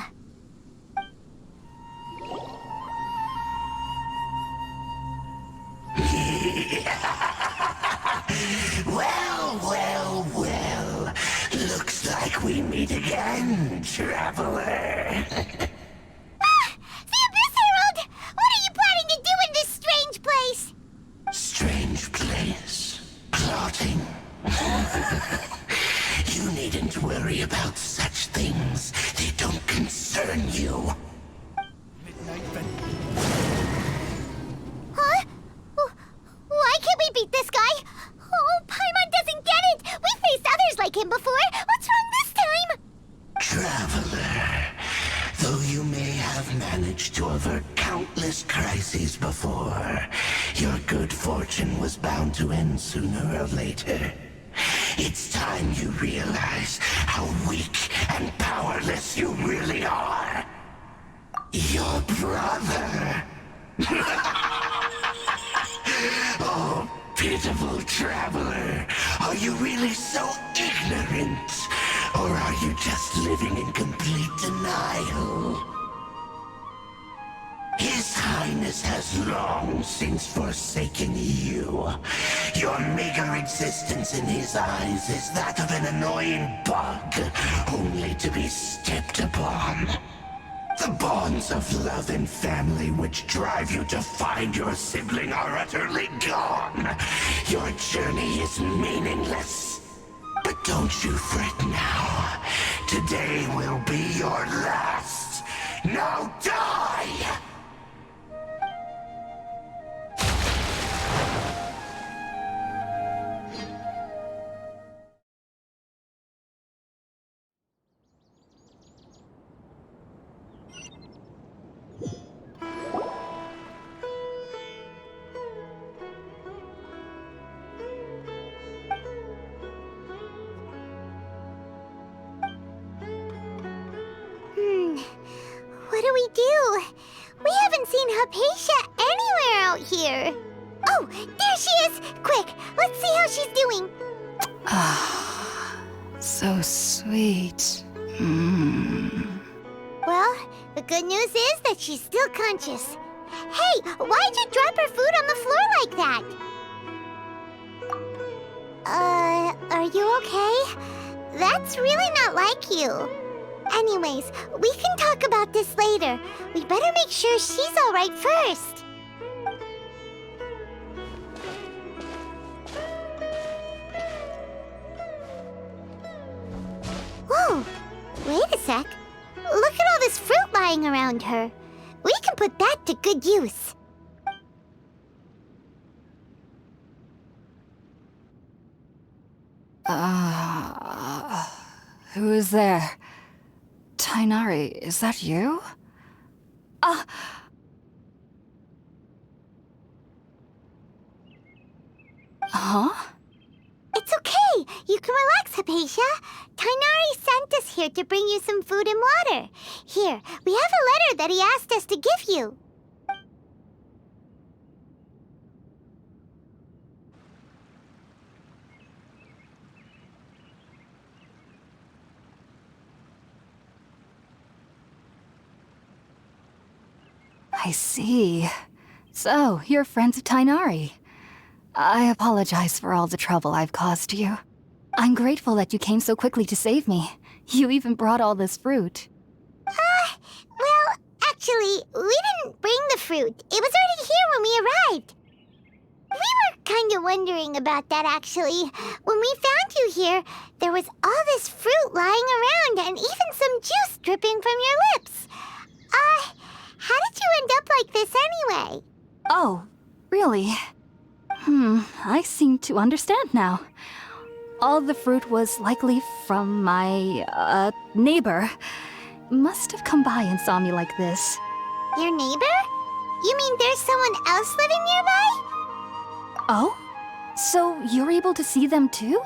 Well. Looks like we meet again, traveler. The Abyss Herald! What are you planning to do in this strange place? Strange place. Plotting. You needn't worry about such things. They don't concern you. Huh? Why can't we beat this guy? Oh, Paimon doesn't get it! We faced others like him before! What's wrong this time? Traveler, though you may have managed to avert countless crises before, your good fortune was bound to end sooner or later. It's time you realize how weak and powerless you really are. Your brother. Oh, pitiful traveler. Are you really so ignorant? Or are you just living in complete denial? His Highness has long since forsaken you. Your meager existence in his eyes is that of an annoying bug, only to be stepped upon. The bonds of love and family which drive you to find your sibling are utterly gone. Your journey is meaningless. But don't you fret now. Today will be your last. Now die! What do we do? We haven't seen Hypatia anywhere out here. Oh, there she is! Quick, let's see how she's doing. So sweet. Well, the good news is that she's still conscious. Hey, why'd you drop her food on the floor like that? Are you okay? That's really not like you. Anyways, we can talk about this later. We better make sure she's all right first. Whoa, wait a sec. Look at all this fruit lying around her. We can put that to good use. Who is there? Tainari, is that you? Huh? It's okay. You can relax, Hypatia. Tainari sent us here to bring you some food and water. Here, we have a letter that he asked us to give you. I see. So, you're friends of Tainari. I apologize for all the trouble I've caused you. I'm grateful that you came so quickly to save me. You even brought all this fruit. Well, actually, we didn't bring the fruit. It was already here when we arrived. We were kind of wondering about that, actually. When we found you here, there was all this fruit lying around and even some juice dripping from your lips. How did you end up like this anyway? Oh, really? I seem to understand now. All the fruit was likely from my, neighbor. must have come by and saw me like this. Your neighbor? You mean there's someone else living nearby? Oh? So you're able to see them too?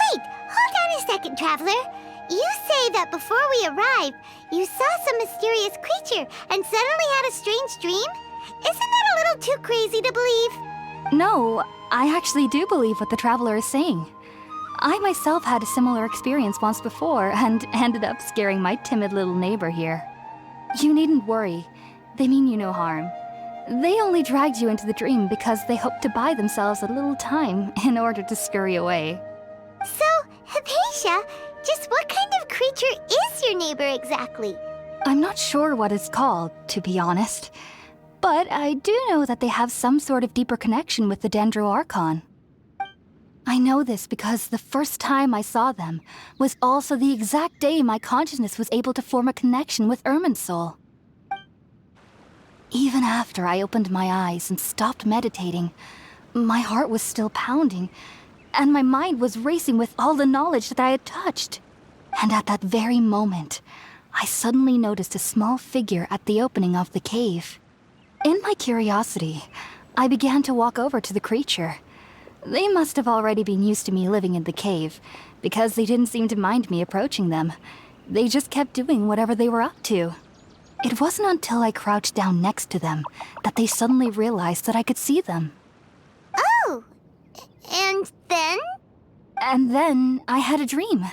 Wait, hold on a second, Traveler. You say that before we arrived, you saw some mysterious creature and suddenly had a strange dream? Isn't that a little too crazy to believe? No, I actually do believe what the traveler is saying. I myself had a similar experience once before and ended up scaring my timid little neighbor here. You needn't worry. They mean you no harm. They only dragged you into the dream because they hoped to buy themselves a little time in order to scurry away. So, Hypatia, just what kind of creature is your neighbor exactly? I'm not sure what it's called, to be honest. But I do know that they have some sort of deeper connection with the Dendro Archon. I know this because the first time I saw them was also the exact day my consciousness was able to form a connection with Irminsul. Even after I opened my eyes and stopped meditating, my heart was still pounding, and my mind was racing with all the knowledge that I had touched. And at that very moment, I suddenly noticed a small figure at the opening of the cave. In my curiosity, I began to walk over to the creature. They must have already been used to me living in the cave, because they didn't seem to mind me approaching them. They just kept doing whatever they were up to. It wasn't until I crouched down next to them that they suddenly realized that I could see them. Oh, and then? And then I had a dream.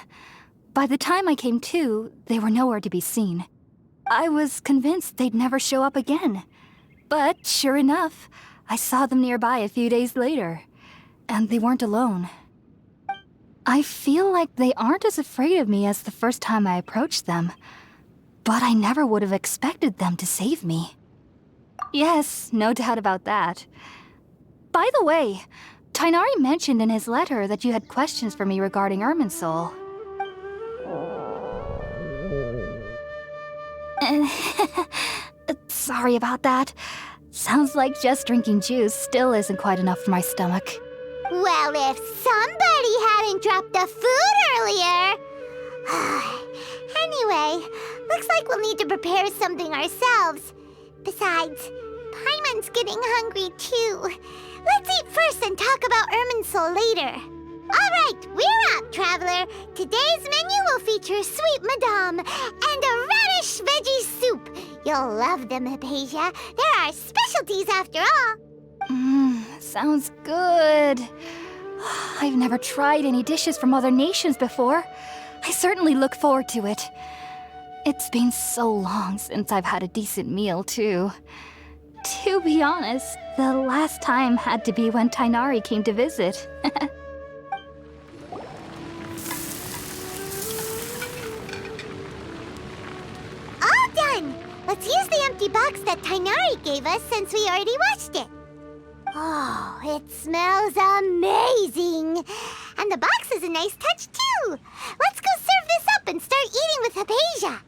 By the time I came to, they were nowhere to be seen. I was convinced they'd never show up again. But sure enough, I saw them nearby a few days later. And they weren't alone. I feel like they aren't as afraid of me as the first time I approached them. But I never would have expected them to save me. Yes, no doubt about that. By the way, Tainari mentioned in his letter that you had questions for me regarding Irminsul. Sorry about that. Sounds like just drinking juice still isn't quite enough for my stomach. Well, if somebody hadn't dropped the food earlier... Anyway, looks like we'll need to prepare something ourselves. Besides, Paimon's getting hungry too. Let's eat first and talk about Irminsul later. All right, we're up, Traveler. Today's menu will feature sweet madame and a radish veggie soup. You'll love them, Hypatia. They're our specialties after all. Sounds good. I've never tried any dishes from other nations before. I certainly look forward to it. It's been so long since I've had a decent meal, too. To be honest, the last time had to be when Tainari came to visit. All done! Let's use the empty box that Tainari gave us since we already washed it. Oh, it smells amazing! And the box is a nice touch, too! Let's go serve this up and start eating with Hypatia!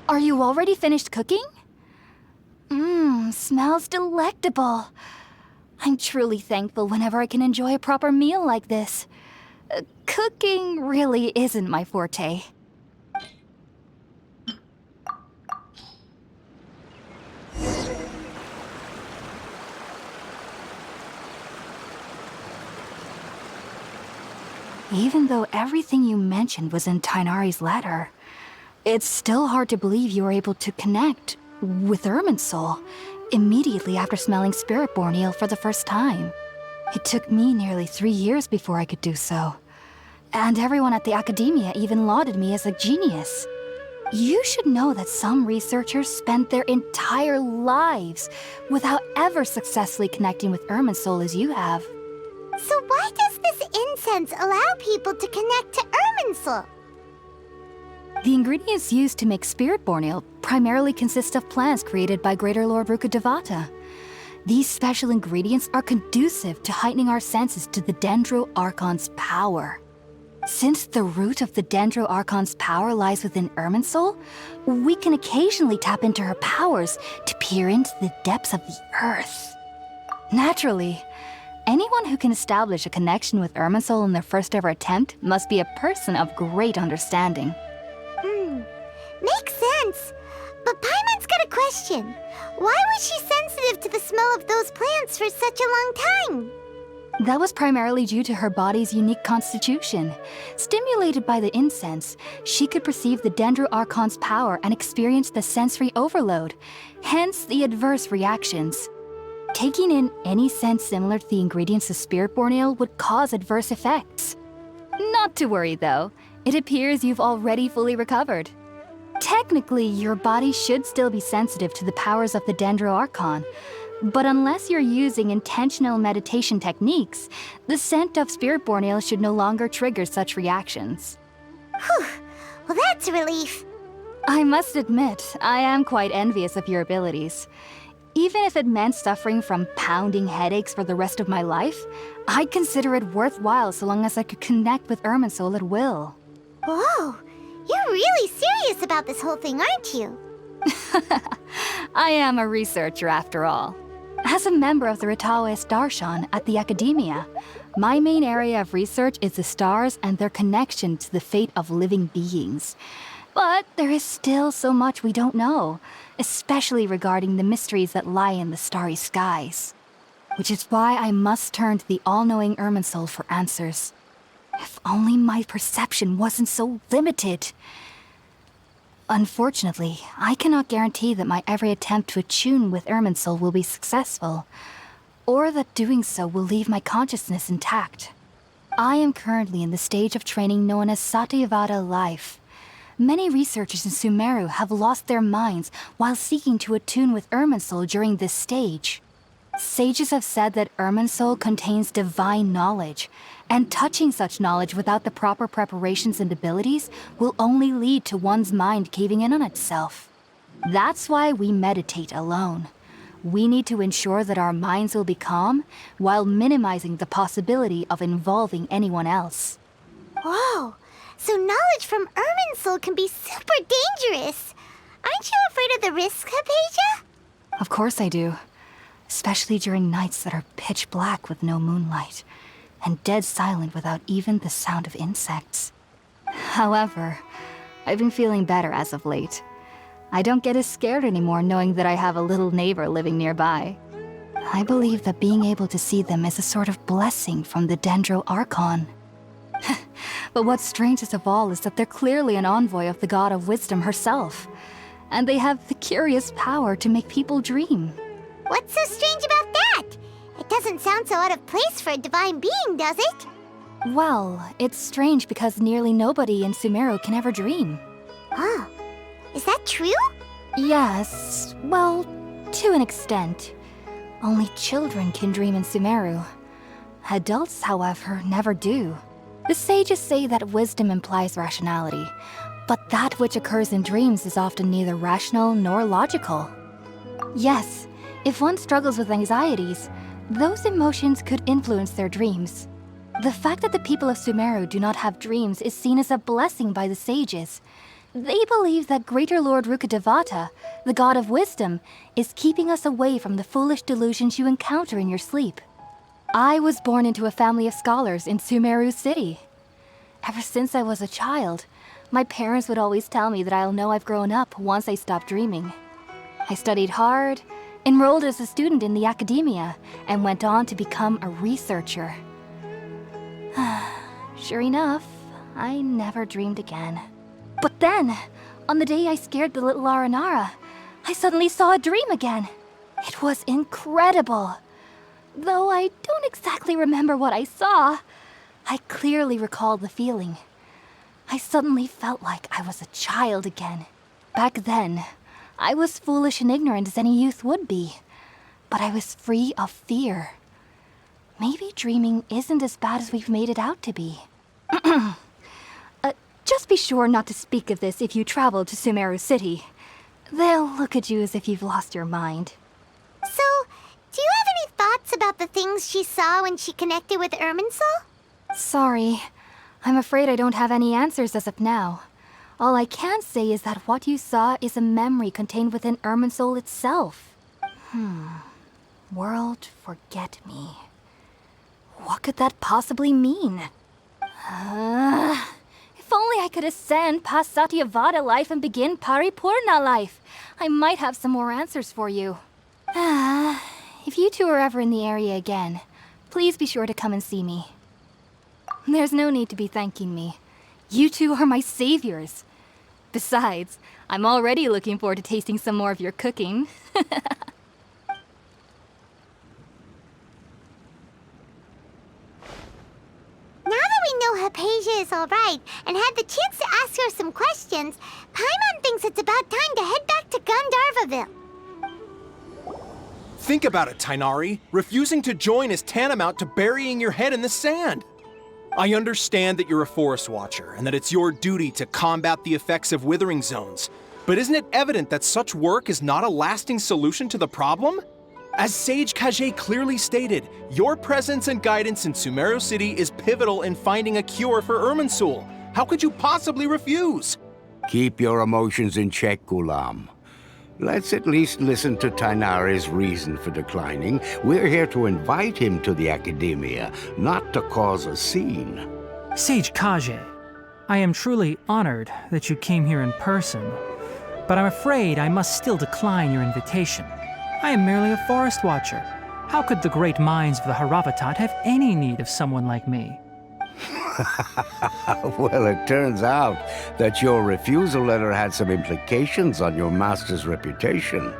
Are you already finished cooking? Smells delectable. I'm truly thankful whenever I can enjoy a proper meal like this. Cooking really isn't my forte. Even though everything you mentioned was in Tainari's letter, it's still hard to believe you were able to connect with Irminsul immediately after smelling Spiritborn eel for the first time. It took me nearly 3 years before I could do so. And everyone at the academia even lauded me as a genius. You should know that some researchers spend their entire lives without ever successfully connecting with Irminsul as you have. So why does this incense allow people to connect to Irminsul? The ingredients used to make Spiritborn eel primarily consist of plants created by Greater Lord Rukkhadevata. These special ingredients are conducive to heightening our senses to the Dendro Archon's power. Since the root of the Dendro Archon's power lies within Irminsul, we can occasionally tap into her powers to peer into the depths of the earth. Naturally, anyone who can establish a connection with Irminsul in their first ever attempt must be a person of great understanding. Makes sense. But Paimon's got a question. Why was she sensitive to the smell of those plants for such a long time? That was primarily due to her body's unique constitution. Stimulated by the incense, she could perceive the Dendro Archon's power and experience the sensory overload, hence the adverse reactions. Taking in any scent similar to the ingredients of Spiritborn Ale would cause adverse effects. Not to worry though, it appears you've already fully recovered. Technically, your body should still be sensitive to the powers of the Dendro Archon, but unless you're using intentional meditation techniques, the scent of Spiritborn Ale should no longer trigger such reactions. Whew. Well, that's a relief. I must admit, I am quite envious of your abilities. Even if it meant suffering from pounding headaches for the rest of my life, I'd consider it worthwhile so long as I could connect with Irminsul at will. Whoa, you're really serious about this whole thing, aren't you? I am a researcher after all. As a member of the Ritaoist Darshan at the Academia, my main area of research is the stars and their connection to the fate of living beings. But there is still so much we don't know, especially regarding the mysteries that lie in the starry skies. Which is why I must turn to the all-knowing Irminsul for answers. If only my perception wasn't so limited. Unfortunately, I cannot guarantee that my every attempt to attune with Irminsul will be successful, or that doing so will leave my consciousness intact. I am currently in the stage of training known as Satyavada life. Many researchers in Sumeru have lost their minds while seeking to attune with Irminsul during this stage. Sages have said that Irminsul contains divine knowledge, and touching such knowledge without the proper preparations and abilities will only lead to one's mind caving in on itself. That's why we meditate alone. We need to ensure that our minds will be calm while minimizing the possibility of involving anyone else. Whoa, so knowledge from Irminsul can be super dangerous. Aren't you afraid of the risks, Hypatia? Of course I do. Especially during nights that are pitch black with no moonlight, and dead silent without even the sound of insects. However, I've been feeling better as of late. I don't get as scared anymore knowing that I have a little neighbor living nearby. I believe that being able to see them is a sort of blessing from the Dendro Archon. But what's strangest of all is that they're clearly an envoy of the God of Wisdom herself, and they have the curious power to make people dream. What's so strange about that? It doesn't sound so out of place for a divine being, does it? Well, it's strange because nearly nobody in Sumeru can ever dream. Oh, is that true? Yes, well, to an extent. Only children can dream in Sumeru. Adults, however, never do. The sages say that wisdom implies rationality, but that which occurs in dreams is often neither rational nor logical. Yes, if one struggles with anxieties, those emotions could influence their dreams. The fact that the people of Sumeru do not have dreams is seen as a blessing by the sages. They believe that Greater Lord Rukkhadevata, the God of Wisdom, is keeping us away from the foolish delusions you encounter in your sleep. I was born into a family of scholars in Sumeru City. Ever since I was a child, my parents would always tell me that I'll know I've grown up once I stop dreaming. I studied hard, enrolled as a student in the academia, and went on to become a researcher. Sure enough, I never dreamed again. But then, on the day I scared the little Aranara, I suddenly saw a dream again. It was incredible. Though I don't exactly remember what I saw, I clearly recall the feeling. I suddenly felt like I was a child again. Back then, I was foolish and ignorant as any youth would be, but I was free of fear. Maybe dreaming isn't as bad as we've made it out to be. Just be sure not to speak of this if you travel to Sumeru City. They'll look at you as if you've lost your mind. So, do you have any thoughts about the things she saw when she connected with Irminsul? Sorry, I'm afraid I don't have any answers as of now. All I can say is that what you saw is a memory contained within Irminsul itself. World forget me. What could that possibly mean? If only I could ascend past Satyavada life and begin Paripurna life, I might have some more answers for you. If you two are ever in the area again, please be sure to come and see me. There's no need to be thanking me. You two are my saviors. Besides, I'm already looking forward to tasting some more of your cooking. Now that we know Hypatia is alright and had the chance to ask her some questions, Paimon thinks it's about time to head back to Gandharvaville. Think about it, Tainari. Refusing to join is tantamount to burying your head in the sand. I understand that you're a forest watcher and that it's your duty to combat the effects of withering zones. But isn't it evident that such work is not a lasting solution to the problem? As Sage Kage clearly stated, your presence and guidance in Sumeru City is pivotal in finding a cure for Irminsul. How could you possibly refuse? Keep your emotions in check, Gulam. Let's at least listen to Tainari's reason for declining. We're here to invite him to the Academia, not to cause a scene. Sage Kage, I am truly honored that you came here in person, but I'm afraid I must still decline your invitation. I am merely a forest watcher. How could the great minds of the Haravatat have any need of someone like me? Well, it turns out that your refusal letter had some implications on your master's reputation.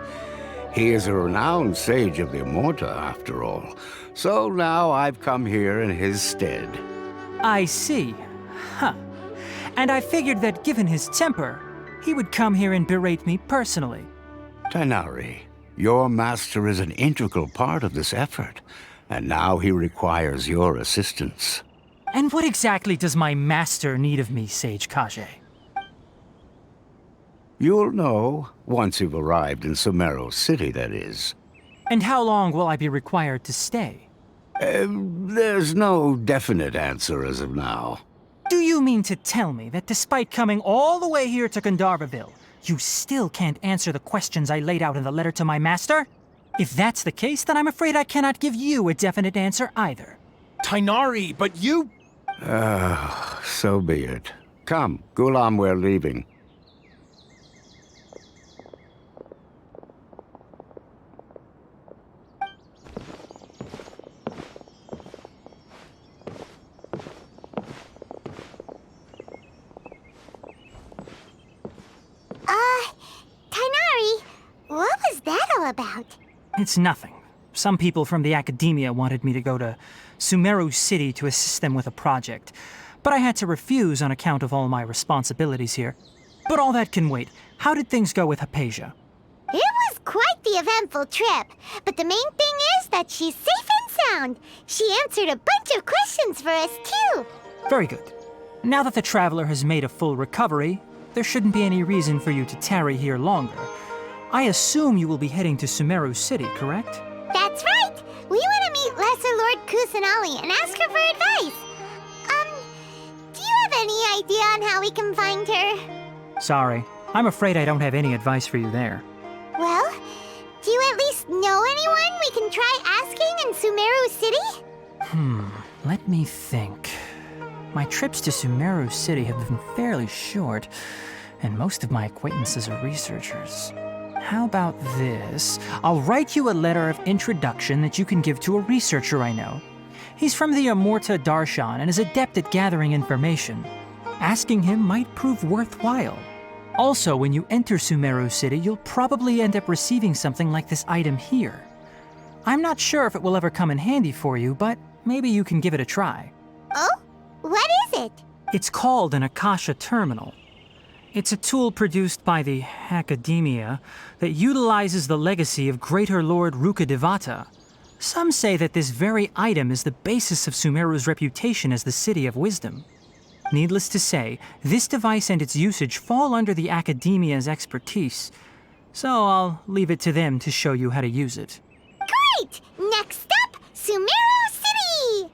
He is a renowned sage of the Immorta, after all. So now I've come here in his stead. I see. Huh. And I figured that given his temper, he would come here and berate me personally. Tainari, your master is an integral part of this effort, and now he requires your assistance. And what exactly does my master need of me, Sage Kage? You'll know once you've arrived in Sumeru City, that is. And how long will I be required to stay? There's no definite answer as of now. Do you mean to tell me that despite coming all the way here to Gandharvaville, you still can't answer the questions I laid out in the letter to my master? If that's the case, then I'm afraid I cannot give you a definite answer either. Tainari, but you... So be it. Come, Gulam, we're leaving. Tainari, what was that all about? It's nothing. Some people from the Academia wanted me to go to Sumeru City to assist them with a project, but I had to refuse on account of all my responsibilities here. But all that can wait. How did things go with Hypatia? It was quite the eventful trip, but the main thing is that she's safe and sound. She answered a bunch of questions for us, too. Very good. Now that the traveler has made a full recovery, there shouldn't be any reason for you to tarry here longer. I assume you will be heading to Sumeru City, correct? That's right. We want to meet Lesser Lord Kusanali and ask her for advice. Do you have any idea on how we can find her? Sorry. I'm afraid I don't have any advice for you there. Well, do you at least know anyone we can try asking in Sumeru City? Let me think. My trips to Sumeru City have been fairly short, and most of my acquaintances are researchers. How about this? I'll write you a letter of introduction that you can give to a researcher I know. He's from the Immorta Darshan and is adept at gathering information. Asking him might prove worthwhile. Also, when you enter Sumeru City, you'll probably end up receiving something like this item here. I'm not sure if it will ever come in handy for you, but maybe you can give it a try. Oh? What is it? It's called an Akasha Terminal. It's a tool produced by the Academia that utilizes the legacy of Greater Lord Rukkhadevata. Some say that this very item is the basis of Sumeru's reputation as the City of Wisdom. Needless to say, this device and its usage fall under the Academia's expertise, so I'll leave it to them to show you how to use it. Great! Next up, Sumeru City!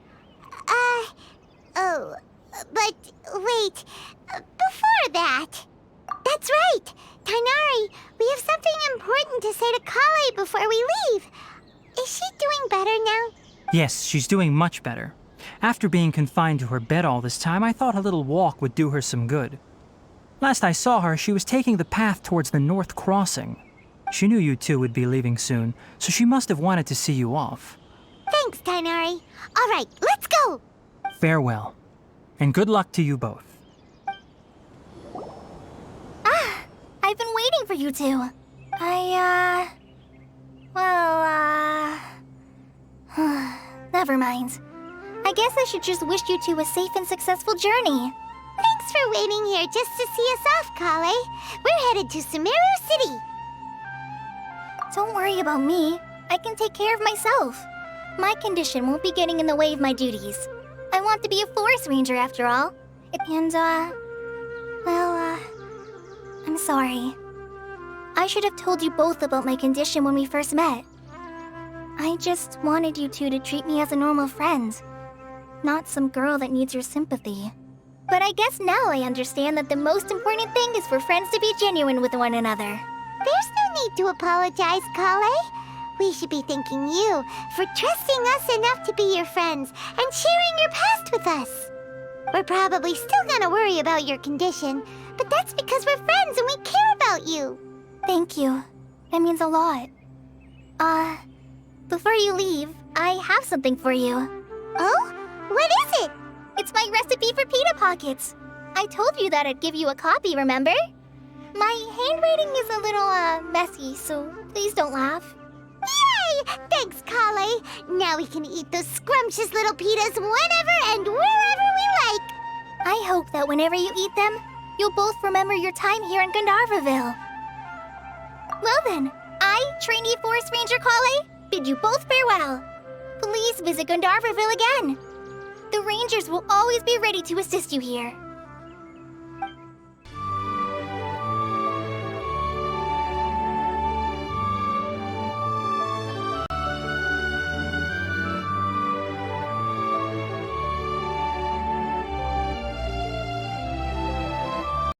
But wait. Before that. That's right. Tainari, we have something important to say to Kale before we leave. Is she doing better now? Yes, she's doing much better. After being confined to her bed all this time, I thought a little walk would do her some good. Last I saw her, she was taking the path towards the North Crossing. She knew you two would be leaving soon, so she must have wanted to see you off. Thanks, Tainari. All right, let's go. Farewell, and good luck to you both. I've been waiting for you two. Never mind. I guess I should just wish you two a safe and successful journey. Thanks for waiting here just to see us off, Kale. We're headed to Sumeru City. Don't worry about me. I can take care of myself. My condition won't be getting in the way of my duties. I want to be a forest ranger after all. And, I'm sorry. I should have told you both about my condition when we first met. I just wanted you two to treat me as a normal friend, not some girl that needs your sympathy. But I guess now I understand that the most important thing is for friends to be genuine with one another. There's no need to apologize, Kale. We should be thanking you for trusting us enough to be your friends and sharing your past with us. We're probably still gonna worry about your condition, but that's because we're friends and we care about you. Thank you. That means a lot. Before you leave, I have something for you. Oh? What is it? It's my recipe for pita pockets. I told you that I'd give you a copy, remember? My handwriting is a little, messy, so please don't laugh. Yay! Thanks, Kale. Now we can eat those scrumptious little pitas whenever and wherever we like. I hope that whenever you eat them, you'll both remember your time here in Gandharvaville. Well then, I, trainee Forest Ranger Kale, bid you both farewell. Please visit Gandharvaville again. The Rangers will always be ready to assist you here.